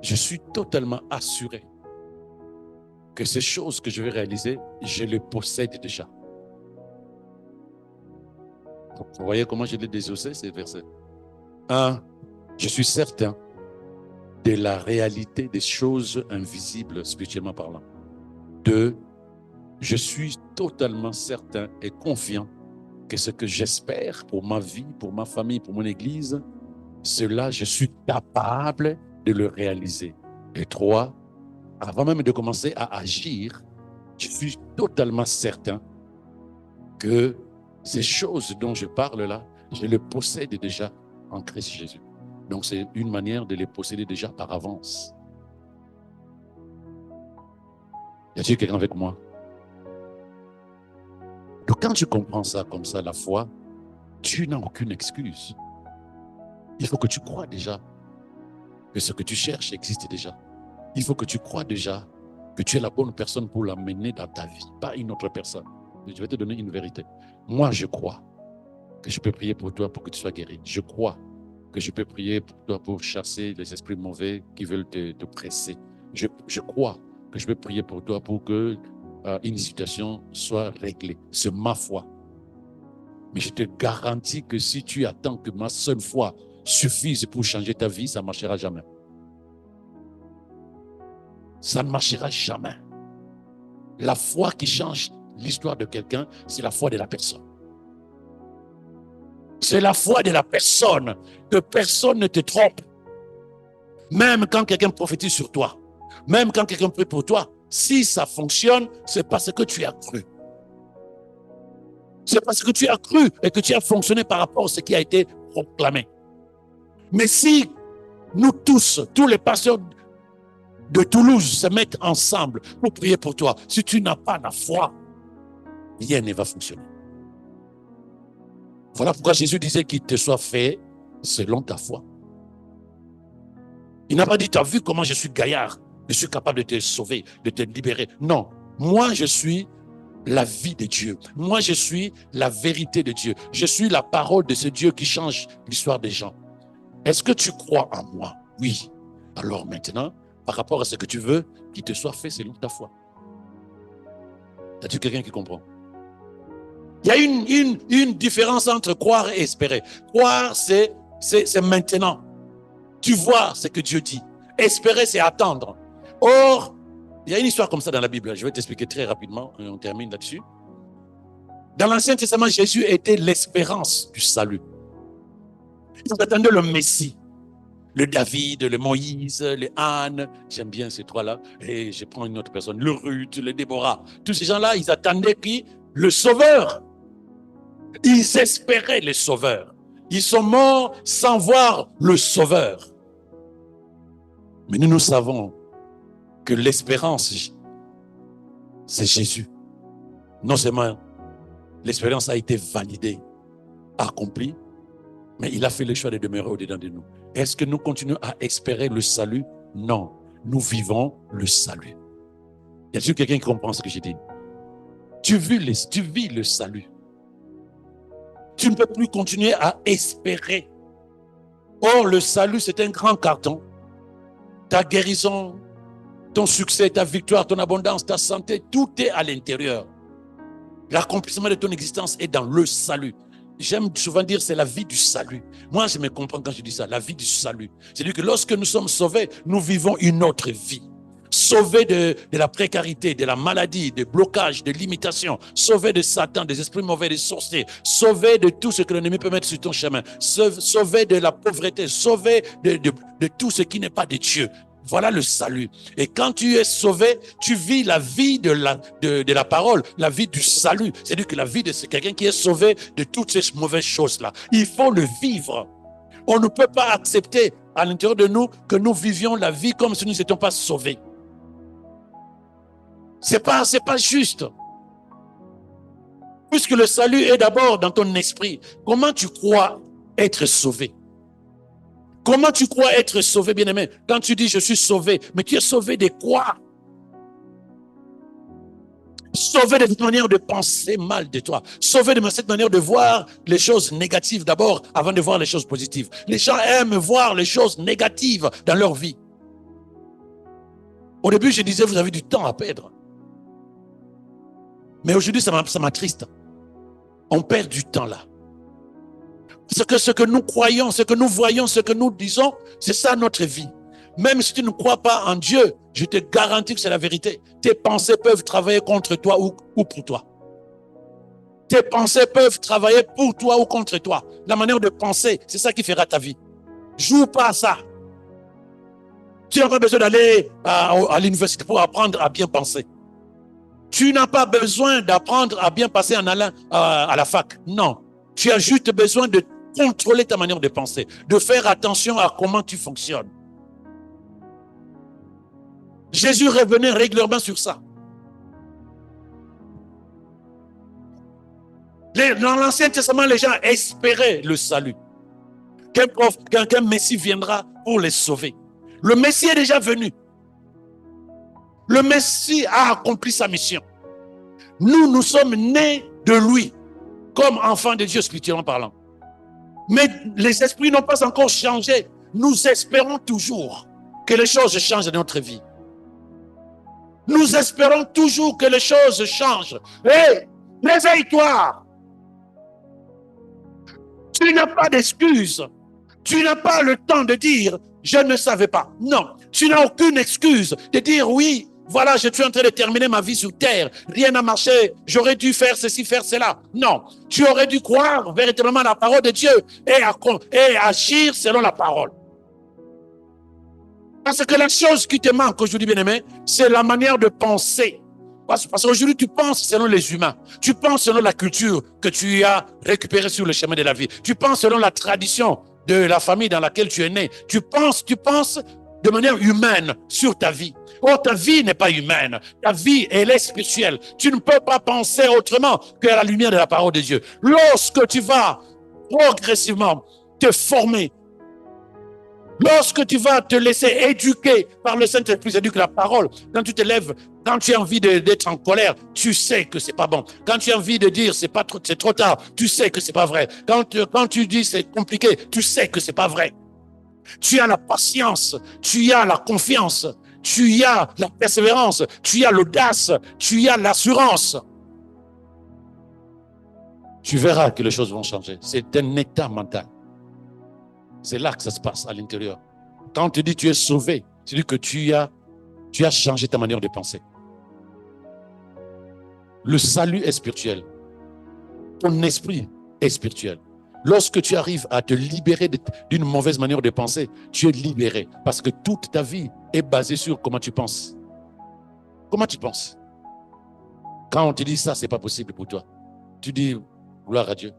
je suis totalement assuré que ces choses que je vais réaliser, je les possède déjà. Vous voyez comment je l'ai désossé, ces versets? 1, je suis certain de la réalité des choses invisibles, spirituellement parlant. 2, je suis totalement certain et confiant que ce que j'espère pour ma vie, pour ma famille, pour mon église, cela, je suis capable de le réaliser. Et 3, avant même de commencer à agir, je suis totalement certain que ces choses dont je parle là, je les possède déjà en Christ Jésus. Donc, c'est une manière de les posséder déjà par avance. Y a-t-il quelqu'un avec moi? Donc, quand tu comprends ça comme ça, la foi, tu n'as aucune excuse. Il faut que tu crois déjà que ce que tu cherches existe déjà. Il faut que tu crois déjà que tu es la bonne personne pour l'amener dans ta vie, pas une autre personne. Je vais te donner une vérité. Moi, je crois que je peux prier pour toi pour que tu sois guéri. Je crois que je peux prier pour toi pour chasser les esprits mauvais qui veulent te presser. Je crois que je peux prier pour toi pour que une situation soit réglée. C'est ma foi. Mais je te garantis que si tu attends que ma seule foi suffise pour changer ta vie, ça ne marchera jamais. Ça ne marchera jamais. La foi qui change l'histoire de quelqu'un, c'est la foi de la personne. C'est la foi de la personne, que personne ne te trompe. Même quand quelqu'un prophétise sur toi, même quand quelqu'un prie pour toi, si ça fonctionne, c'est parce que tu as cru. C'est parce que tu as cru et que tu as fonctionné par rapport à ce qui a été proclamé. Mais si nous tous les pasteurs de Toulouse se mettent ensemble pour prier pour toi, si tu n'as pas la foi, rien ne va fonctionner. Voilà pourquoi Jésus disait qu'il te soit fait selon ta foi. Il n'a pas dit, tu as vu comment je suis gaillard, je suis capable de te sauver, de te libérer. Non, moi je suis la vie de Dieu. Moi je suis la vérité de Dieu. Je suis la parole de ce Dieu qui change l'histoire des gens. Est-ce que tu crois en moi? Oui. Alors maintenant, par rapport à ce que tu veux, qu'il te soit fait selon ta foi. As-tu quelqu'un qui comprend? Il y a une différence entre croire et espérer. Croire, c'est maintenant. Tu vois ce que Dieu dit. Espérer, c'est attendre. Or, il y a une histoire comme ça dans la Bible. Je vais t'expliquer très rapidement et on termine là-dessus. Dans l'Ancien Testament, Jésus était l'espérance du salut. Ils attendaient le Messie. Le David, le Moïse, le Anne, j'aime bien ces trois-là. Et je prends une autre personne, le Ruth, le Déborah. Tous ces gens-là, ils attendaient qui? Le Sauveur. Ils espéraient le Sauveur. Ils sont morts sans voir le Sauveur. Mais nous savons que l'espérance, c'est Jésus. Non seulement l'espérance a été validée, accomplie, mais il a fait le choix de demeurer au-dedans de nous. Est-ce que nous continuons à espérer le salut? Non, nous vivons le salut. Y a-t-il quelqu'un qui comprend ce que j'ai dit? Tu vis le salut. Tu ne peux plus continuer à espérer. Or, le salut, c'est un grand carton. Ta guérison, ton succès, ta victoire, ton abondance, ta santé, tout est à l'intérieur. L'accomplissement de ton existence est dans le salut. J'aime souvent dire c'est la vie du salut. Moi, je me comprends quand je dis ça, la vie du salut. C'est-à-dire que lorsque nous sommes sauvés, nous vivons une autre vie. Sauvés de la précarité, de la maladie, des blocages, de limitations, sauvés de Satan, des esprits mauvais, des sorciers, sauvés de tout ce que l'ennemi peut mettre sur ton chemin, sauvés de la pauvreté, sauvés de tout ce qui n'est pas de Dieu. Voilà le salut. Et quand tu es sauvé, tu vis la vie de la parole, la vie du salut. C'est-à-dire que la vie de quelqu'un qui est sauvé de toutes ces mauvaises choses-là. Il faut le vivre. On ne peut pas accepter à l'intérieur de nous que nous vivions la vie comme si nous n'étions pas sauvés. C'est pas juste. Puisque le salut est d'abord dans ton esprit, comment tu crois être sauvé? Comment tu crois être sauvé, bien-aimé? Quand tu dis je suis sauvé, mais tu es sauvé de quoi? Sauvé de cette manière de penser mal de toi. Sauvé de cette manière de voir les choses négatives d'abord avant de voir les choses positives. Les gens aiment voir les choses négatives dans leur vie. Au début, je disais, vous avez du temps à perdre. Mais aujourd'hui, ça m'attriste. On perd du temps là. Parce que ce que nous croyons, ce que nous voyons, ce que nous disons, c'est ça notre vie. Même si tu ne crois pas en Dieu, je te garantis que c'est la vérité. Tes pensées peuvent travailler contre toi ou pour toi. Tes pensées peuvent travailler pour toi ou contre toi. La manière de penser, c'est ça qui fera ta vie. Joue pas à ça. Tu n'as pas besoin d'aller à l'université pour apprendre à bien penser. Tu n'as pas besoin d'apprendre à bien passer en allant à la fac. Non. Tu as juste besoin de contrôler ta manière de penser, de faire attention à comment tu fonctionnes. Jésus revenait régulièrement sur ça. Dans l'Ancien Testament, les gens espéraient le salut. Qu'un Messie viendra pour les sauver. Le Messie est déjà venu. Le Messie a accompli sa mission. Nous sommes nés de lui, comme enfants de Dieu spirituellement parlant. Mais les esprits n'ont pas encore changé. Nous espérons toujours que les choses changent dans notre vie. Nous espérons toujours que les choses changent. Hé, réveille-toi. Tu n'as pas d'excuse. Tu n'as pas le temps de dire « je ne savais pas ». Non, tu n'as aucune excuse de dire « oui, voilà, je suis en train de terminer ma vie sur terre. Rien n'a marché. J'aurais dû faire ceci, faire cela. » Non, tu aurais dû croire véritablement à la parole de Dieu et agir selon la parole. Parce que la chose qui te manque aujourd'hui, bien-aimé, c'est la manière de penser. Parce qu'aujourd'hui, tu penses selon les humains. Tu penses selon la culture que tu as récupérée sur le chemin de la vie. Tu penses selon la tradition de la famille dans laquelle tu es né. Tu penses de manière humaine sur ta vie. Oh, ta vie n'est pas humaine. Ta vie, elle est spirituelle. Tu ne peux pas penser autrement qu'à la lumière de la parole de Dieu. Lorsque tu vas progressivement te former, lorsque tu vas te laisser éduquer par le Saint-Esprit, éduque la parole, quand tu te lèves, quand tu as envie d'être en colère, tu sais que c'est pas bon. Quand tu as envie de dire c'est trop tard, tu sais que c'est pas vrai. Quand tu dis c'est compliqué, tu sais que c'est pas vrai. Tu as la patience, tu as la confiance, tu as la persévérance, tu as l'audace, tu as l'assurance. Tu verras que les choses vont changer. C'est un état mental. C'est là que ça se passe à l'intérieur. Quand tu dis tu es sauvé, tu dis que tu as changé ta manière de penser. Le salut est spirituel. Ton esprit est spirituel. Lorsque tu arrives à te libérer d'une mauvaise manière de penser, tu es libéré. Parce que toute ta vie est basée sur comment tu penses. Comment tu penses? Quand on te dit ça, c'est pas possible pour toi. Tu dis, gloire à Dieu.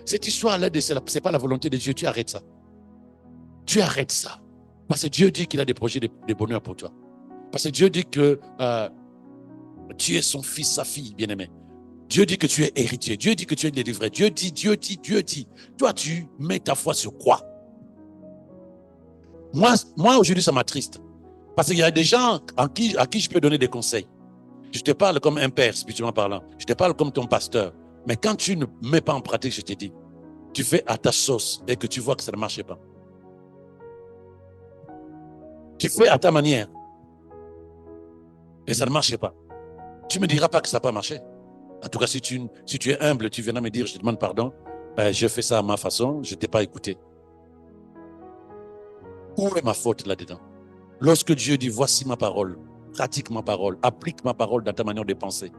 Cette histoire-là, c'est pas la volonté de Dieu. Tu arrêtes ça. Tu arrêtes ça. Parce que Dieu dit qu'il a des projets de bonheur pour toi. Parce que Dieu dit que tu es son fils, sa fille, bien-aimé. Dieu dit que tu es héritier. Dieu dit que tu es délivré. Dieu dit. Toi, tu mets ta foi sur quoi? Moi aujourd'hui, ça m'attriste. Parce qu'il y a des gens à qui je peux donner des conseils. Je te parle comme un père, spirituellement parlant. Je te parle comme ton pasteur. Mais quand tu ne mets pas en pratique, je te dis, tu fais à ta sauce et que tu vois que ça ne marche pas. Tu fais à ta manière et ça ne marche pas. Tu ne me diras pas que ça n'a pas marché. En tout cas, si tu es humble, tu viendras me dire, je te demande pardon, je fais ça à ma façon, je ne t'ai pas écouté. Où est ma faute là-dedans? Lorsque Dieu dit, voici ma parole, pratique ma parole, applique ma parole dans ta manière de penser.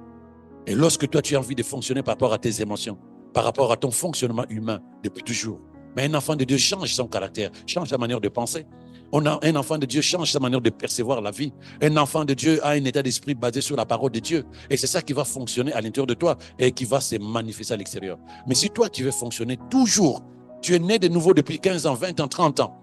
Et lorsque toi, tu as envie de fonctionner par rapport à tes émotions, par rapport à ton fonctionnement humain depuis toujours, mais un enfant de Dieu change son caractère, change sa manière de penser. Un enfant de Dieu change sa manière de percevoir la vie. Un enfant de Dieu a un état d'esprit basé sur la parole de Dieu. Et c'est ça qui va fonctionner à l'intérieur de toi et qui va se manifester à l'extérieur. Mais si toi, tu veux fonctionner toujours, tu es né de nouveau depuis 15 ans, 20 ans, 30 ans,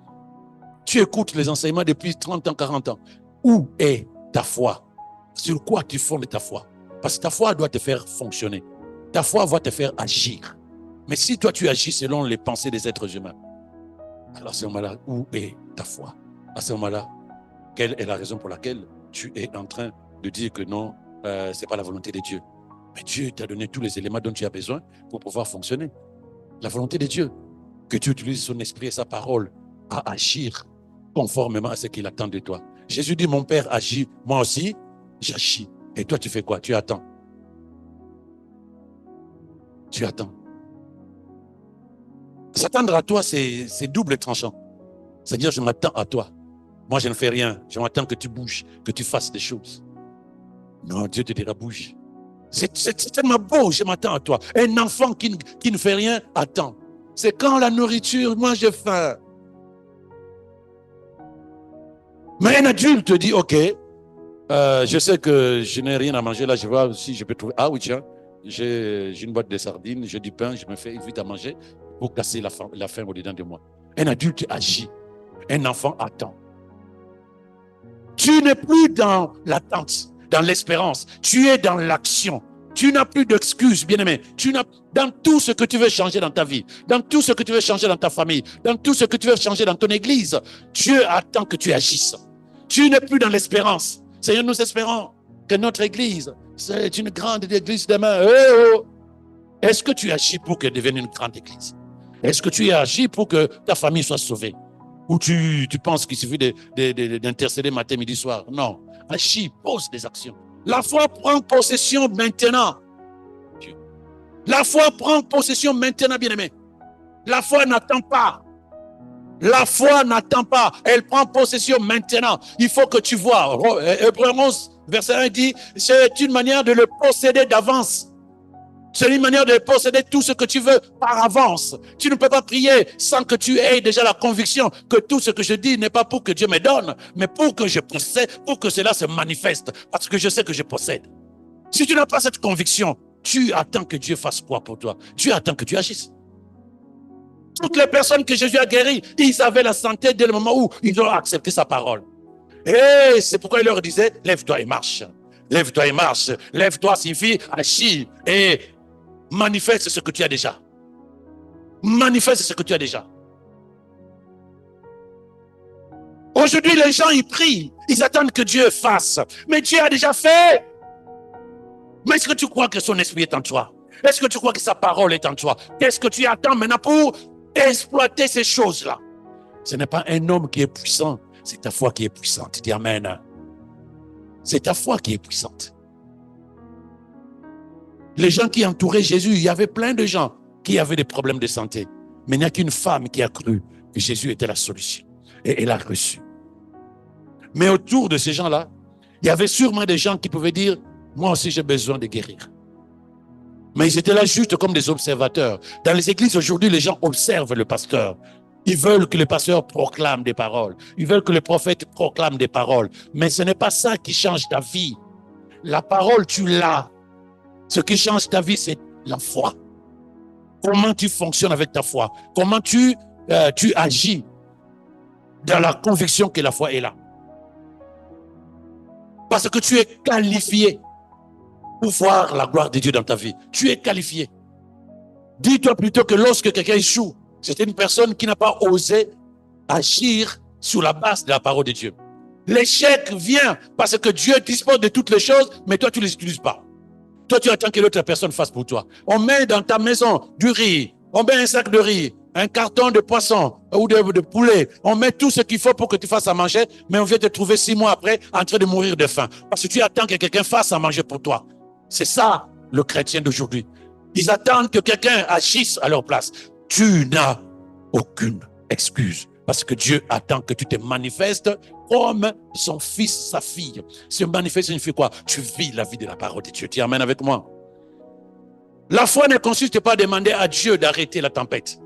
tu écoutes les enseignements depuis 30 ans, 40 ans, où est ta foi? Sur quoi tu fondes ta foi? Parce que ta foi doit te faire fonctionner. Ta foi va te faire agir. Mais si toi, tu agis selon les pensées des êtres humains, alors à ce moment-là, où est ta foi? À ce moment-là, quelle est la raison pour laquelle tu es en train de dire que non, ce n'est pas la volonté de Dieu? Mais Dieu t'a donné tous les éléments dont tu as besoin pour pouvoir fonctionner. La volonté de Dieu, que tu utilises son esprit et sa parole à agir conformément à ce qu'il attend de toi. Jésus dit, mon Père agit, moi aussi, j'agis. Et toi, tu fais quoi? Tu attends. Tu attends. S'attendre à toi, c'est double tranchant. C'est-à-dire, je m'attends à toi. Moi, je ne fais rien. Je m'attends que tu bouges, que tu fasses des choses. Non, Dieu te dira, bouge. C'est tellement beau, je m'attends à toi. Un enfant qui ne fait rien, attend. C'est quand la nourriture, moi, j'ai faim. Mais un adulte dit, ok, je sais que je n'ai rien à manger, là, je vois si je peux trouver. Ah oui, tiens, j'ai une boîte de sardines, j'ai du pain, je me fais vite à manger pour casser la faim au-dedans de moi. Un adulte agit. Un enfant attend. Tu n'es plus dans l'attente, dans l'espérance. Tu es dans l'action. Tu n'as plus d'excuses, bien-aimé. Dans tout ce que tu veux changer dans ta vie, dans tout ce que tu veux changer dans ta famille, dans tout ce que tu veux changer dans ton église, Dieu attend que tu agisses. Tu n'es plus dans l'espérance. Seigneur, nous espérons que notre église c'est une grande église demain. Oh. Est-ce que tu agis pour qu'elle devienne une grande église? Est-ce que tu agis pour que ta famille soit sauvée? Ou tu penses qu'il suffit d'intercéder matin, midi, soir? Non. Agis, pose des actions. La foi prend possession maintenant. La foi prend possession maintenant, bien-aimé. La foi n'attend pas. La foi n'attend pas. Elle prend possession maintenant. Il faut que tu vois. Hébreux 11, verset 1 dit, c'est une manière de le posséder d'avance. C'est une manière de posséder tout ce que tu veux par avance. Tu ne peux pas prier sans que tu aies déjà la conviction que tout ce que je dis n'est pas pour que Dieu me donne, mais pour que je possède, pour que cela se manifeste, parce que je sais que je possède. Si tu n'as pas cette conviction, tu attends que Dieu fasse quoi pour toi? Dieu attend que tu agisses. Toutes les personnes que Jésus a guéries, ils avaient la santé dès le moment où ils ont accepté sa parole. Et c'est pourquoi il leur disait, lève-toi et marche. Lève-toi et marche. Lève-toi signifie agis et manifeste ce que tu as déjà. Manifeste ce que tu as déjà. Aujourd'hui, les gens, ils prient. Ils attendent que Dieu fasse. Mais Dieu a déjà fait. Mais est-ce que tu crois que son esprit est en toi? Est-ce que tu crois que sa parole est en toi? Qu'est-ce que tu attends maintenant pour exploiter ces choses-là? Ce n'est pas un homme qui est puissant, c'est ta foi qui est puissante. Dis amen. C'est ta foi qui est puissante. Les gens qui entouraient Jésus, il y avait plein de gens qui avaient des problèmes de santé. Mais il n'y a qu'une femme qui a cru que Jésus était la solution. Et elle a reçu. Mais autour de ces gens-là, il y avait sûrement des gens qui pouvaient dire, moi aussi j'ai besoin de guérir. Mais ils étaient là juste comme des observateurs. Dans les églises aujourd'hui, les gens observent le pasteur. Ils veulent que le pasteur proclame des paroles. Ils veulent que le prophète proclame des paroles. Mais ce n'est pas ça qui change ta vie. La parole, tu l'as. Ce qui change ta vie, c'est la foi. Comment tu fonctionnes avec ta foi? Comment tu agis dans la conviction que la foi est là? Parce que tu es qualifié pour voir la gloire de Dieu dans ta vie. Tu es qualifié. Dis-toi plutôt que lorsque quelqu'un échoue, c'est une personne qui n'a pas osé agir sur la base de la parole de Dieu. L'échec vient parce que Dieu dispose de toutes les choses, mais toi, tu ne les utilises pas. Toi, tu attends que l'autre personne fasse pour toi. On met dans ta maison du riz, on met un sac de riz, un carton de poisson ou de poulet. On met tout ce qu'il faut pour que tu fasses à manger, mais on vient te trouver 6 mois après en train de mourir de faim. Parce que tu attends que quelqu'un fasse à manger pour toi. C'est ça, le chrétien d'aujourd'hui. Ils attendent que quelqu'un agisse à leur place. Tu n'as aucune excuse. Parce que Dieu attend que tu te manifestes comme son fils, sa fille. Se manifeste signifie quoi? Tu vis la vie de la parole de Dieu. Tu amènes avec moi. La foi ne consiste pas à demander à Dieu d'arrêter la tempête.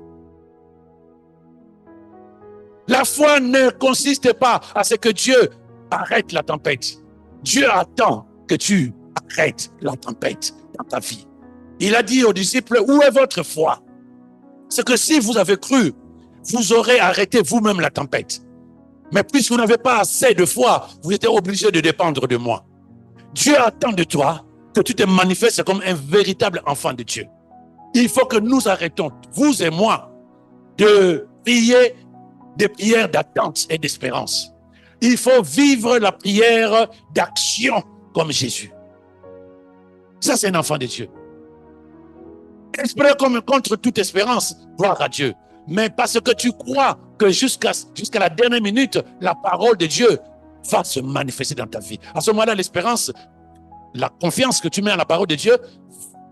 La foi ne consiste pas à ce que Dieu arrête la tempête. Dieu attend que tu arrêtes la tempête dans ta vie. Il a dit aux disciples, où est votre foi? C'est que si vous avez cru, vous aurez arrêté vous-même la tempête. Mais puisque vous n'avez pas assez de foi, vous êtes obligé de dépendre de moi. Dieu attend de toi que tu te manifestes comme un véritable enfant de Dieu. Il faut que nous arrêtons, vous et moi, de prier des prières d'attente et d'espérance. Il faut vivre la prière d'action comme Jésus. Ça, c'est un enfant de Dieu. Espérer comme contre toute espérance, gloire à Dieu. Mais parce que tu crois que jusqu'à la dernière minute, la parole de Dieu va se manifester dans ta vie. À ce moment-là, l'espérance, la confiance que tu mets à la parole de Dieu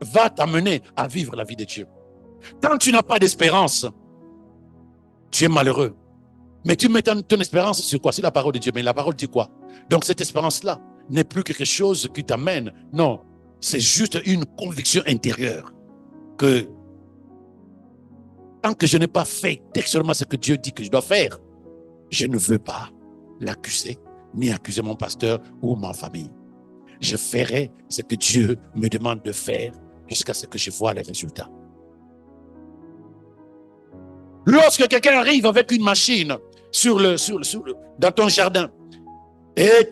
va t'amener à vivre la vie de Dieu. Quand tu n'as pas d'espérance, tu es malheureux. Mais tu mets ton espérance sur quoi? Sur la parole de Dieu. Mais la parole dit quoi? Donc cette espérance-là n'est plus quelque chose qui t'amène. Non, c'est juste une conviction intérieure que tant que je n'ai pas fait textuellement ce que Dieu dit que je dois faire, je ne veux pas l'accuser, ni accuser mon pasteur ou ma famille. Je ferai ce que Dieu me demande de faire jusqu'à ce que je vois les résultats. Lorsque quelqu'un arrive avec une machine dans ton jardin, et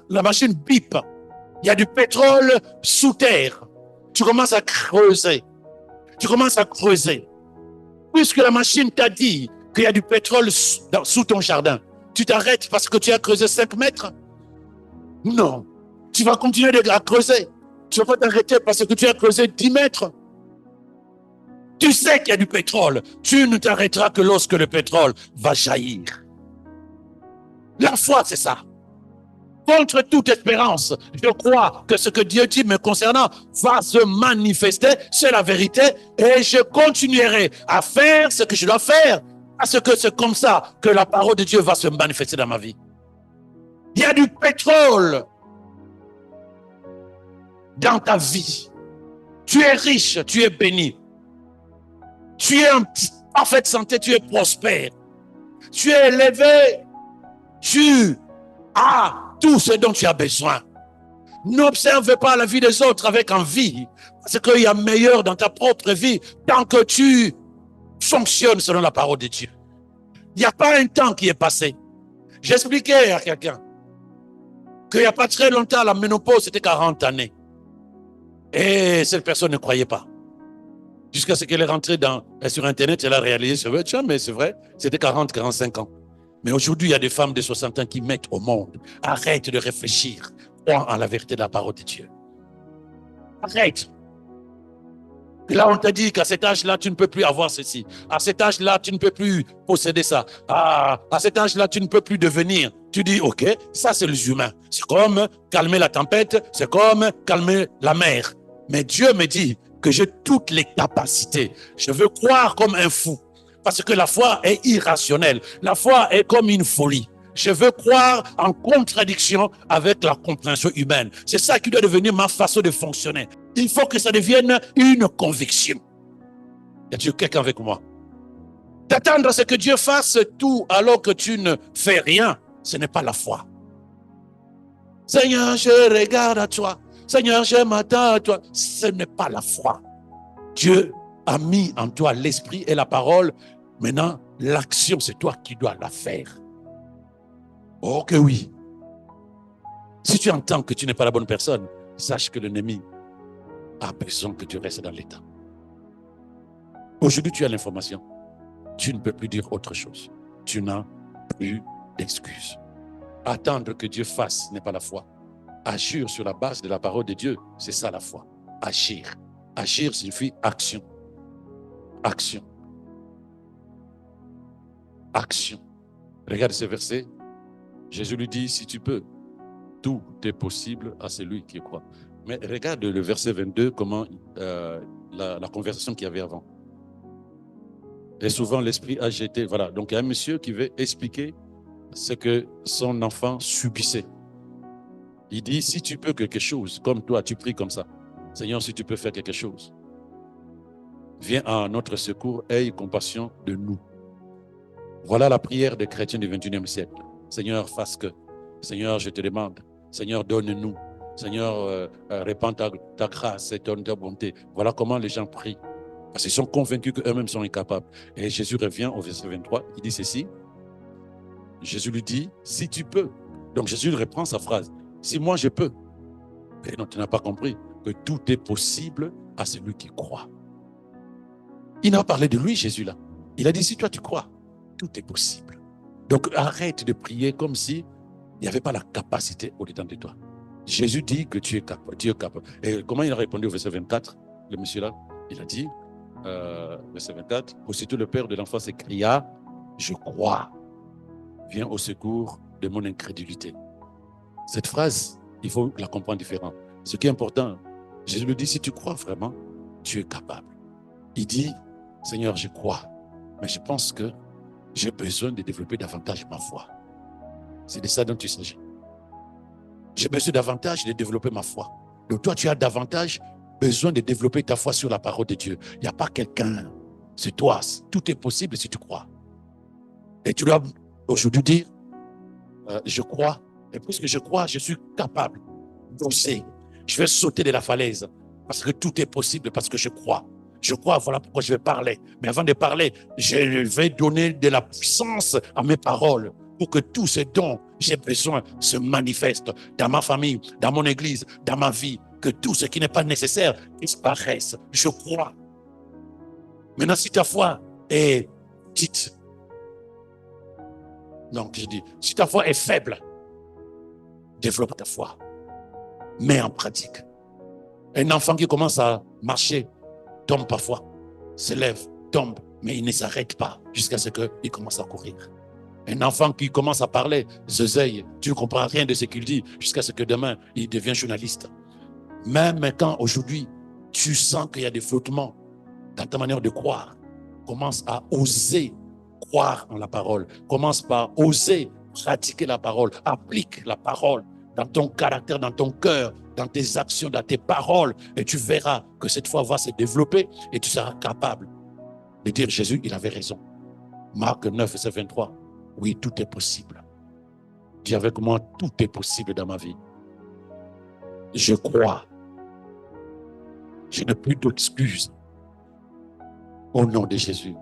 la machine bip, il y a du pétrole sous terre, tu commences à creuser. Tu commences à creuser. Puisque la machine t'a dit qu'il y a du pétrole sous ton jardin, tu t'arrêtes parce que tu as creusé 5 mètres? Non. Tu vas continuer à creuser. Tu ne vas pas t'arrêter parce que tu as creusé 10 mètres. Tu sais qu'il y a du pétrole. Tu ne t'arrêteras que lorsque le pétrole va jaillir. La foi, c'est ça. Contre toute espérance, je crois que ce que Dieu dit me concernant va se manifester, c'est la vérité, et je continuerai à faire ce que je dois faire, parce que c'est comme ça que la parole de Dieu va se manifester dans ma vie. Il y a du pétrole dans ta vie. Tu es riche, tu es béni. Tu es en parfaite santé, tu es prospère. Tu es élevé. Tu as tout ce dont tu as besoin. N'observe pas la vie des autres avec envie, parce qu'il y a meilleur dans ta propre vie tant que tu fonctionnes selon la parole de Dieu. Il n'y a pas un temps qui est passé. J'expliquais à quelqu'un qu'il n'y a pas très longtemps, la ménopause, c'était 40 années. Et cette personne ne croyait pas. Jusqu'à ce qu'elle est rentrée sur Internet, elle a réalisé, tiens, mais c'est vrai, c'était 40, 45 ans. Mais aujourd'hui, il y a des femmes de 60 ans qui mettent au monde. Arrête de réfléchir. Crois en la vérité de la parole de Dieu. Arrête. Là, on t'a dit qu'à cet âge-là, tu ne peux plus avoir ceci. À cet âge-là, tu ne peux plus posséder ça. À cet âge-là, tu ne peux plus devenir. Tu dis, ok, ça c'est les humains. C'est comme calmer la tempête, c'est comme calmer la mer. Mais Dieu me dit que j'ai toutes les capacités. Je veux croire comme un fou. Parce que la foi est irrationnelle. La foi est comme une folie. Je veux croire en contradiction avec la compréhension humaine. C'est ça qui doit devenir ma façon de fonctionner. Il faut que ça devienne une conviction. Y a-t-il quelqu'un avec moi? T'attendre à ce que Dieu fasse tout alors que tu ne fais rien, ce n'est pas la foi. Seigneur, je regarde à toi. Seigneur, je m'attends à toi. Ce n'est pas la foi. Dieu a mis en toi l'esprit et la parole. Maintenant, l'action, c'est toi qui dois la faire. Oh que oui. Si tu entends que tu n'es pas la bonne personne, sache que l'ennemi a besoin que tu restes dans l'état. Aujourd'hui, tu as l'information. Tu ne peux plus dire autre chose. Tu n'as plus d'excuses. Attendre que Dieu fasse n'est pas la foi. Agir sur la base de la parole de Dieu, c'est ça la foi. Agir. Agir signifie action. Action. Action. Regarde ce verset. Jésus lui dit, si tu peux, tout est possible à celui qui croit. Mais regarde le verset 22, comment la conversation qu'il y avait avant. Et souvent, l'esprit a jeté. Voilà, donc il y a un monsieur qui veut expliquer ce que son enfant subissait. Il dit, si tu peux quelque chose, comme toi, tu pries comme ça. Seigneur, si tu peux faire quelque chose, viens à notre secours, aie compassion de nous. Voilà la prière des chrétiens du 21e siècle. Seigneur, fasse que. Seigneur, je te demande. Seigneur, donne-nous. Seigneur, répands ta grâce et donne ta bonté. Voilà comment les gens prient. Parce qu'ils sont convaincus qu'eux-mêmes sont incapables. Et Jésus revient au verset 23. Il dit ceci. Jésus lui dit, si tu peux. Donc Jésus reprend sa phrase. Si moi je peux. Mais non, tu n'as pas compris que tout est possible à celui qui croit. Il n'a pas parlé de lui, Jésus, là. Il a dit, si toi tu crois, tout est possible. Donc arrête de prier comme si il n'y avait pas la capacité au-dedans de toi. Jésus dit que tu es capable. Tu es capable. Et comment il a répondu au verset 24, le monsieur là? Il a dit, verset 24, aussitôt le père de l'enfant s'écria, je crois, viens au secours de mon incrédulité. Cette phrase, il faut la comprendre différemment. Ce qui est important, Jésus lui dit, si tu crois vraiment, tu es capable. Il dit, Seigneur, je crois, mais je pense que j'ai besoin de développer davantage ma foi. C'est de ça dont il s'agit. J'ai besoin davantage de développer ma foi. Donc toi, tu as davantage besoin de développer ta foi sur la parole de Dieu. Il n'y a pas quelqu'un, c'est toi. Tout est possible si tu crois. Et tu dois aujourd'hui dire, je crois, et puisque je crois, je suis capable d'oser. Je vais sauter de la falaise, parce que tout est possible, parce que je crois. Je crois, voilà pourquoi je vais parler. Mais avant de parler, je vais donner de la puissance à mes paroles pour que tout ce dont j'ai besoin se manifeste dans ma famille, dans mon église, dans ma vie, que tout ce qui n'est pas nécessaire disparaisse. Je crois. Maintenant, si ta foi est petite, donc je dis, si ta foi est faible, développe ta foi. met en pratique. Un enfant qui commence à marcher tombe parfois, se lève, tombe, mais il ne s'arrête pas jusqu'à ce qu'il commence à courir. Un enfant qui commence à parler, zeuzeille, tu ne comprends rien de ce qu'il dit, jusqu'à ce que demain, il devient journaliste. Même quand aujourd'hui, tu sens qu'il y a des flottements dans ta manière de croire, commence à oser croire en la parole. Commence par oser pratiquer la parole. Applique la parole dans ton caractère, dans ton cœur, dans tes actions, dans tes paroles. Et tu verras que cette foi va se développer et tu seras capable de dire Jésus, il avait raison. Marc 9, verset 23. Oui, tout est possible. Dis avec moi, tout est possible dans ma vie. Je crois. Je n'ai plus d'excuses. Au nom de Jésus.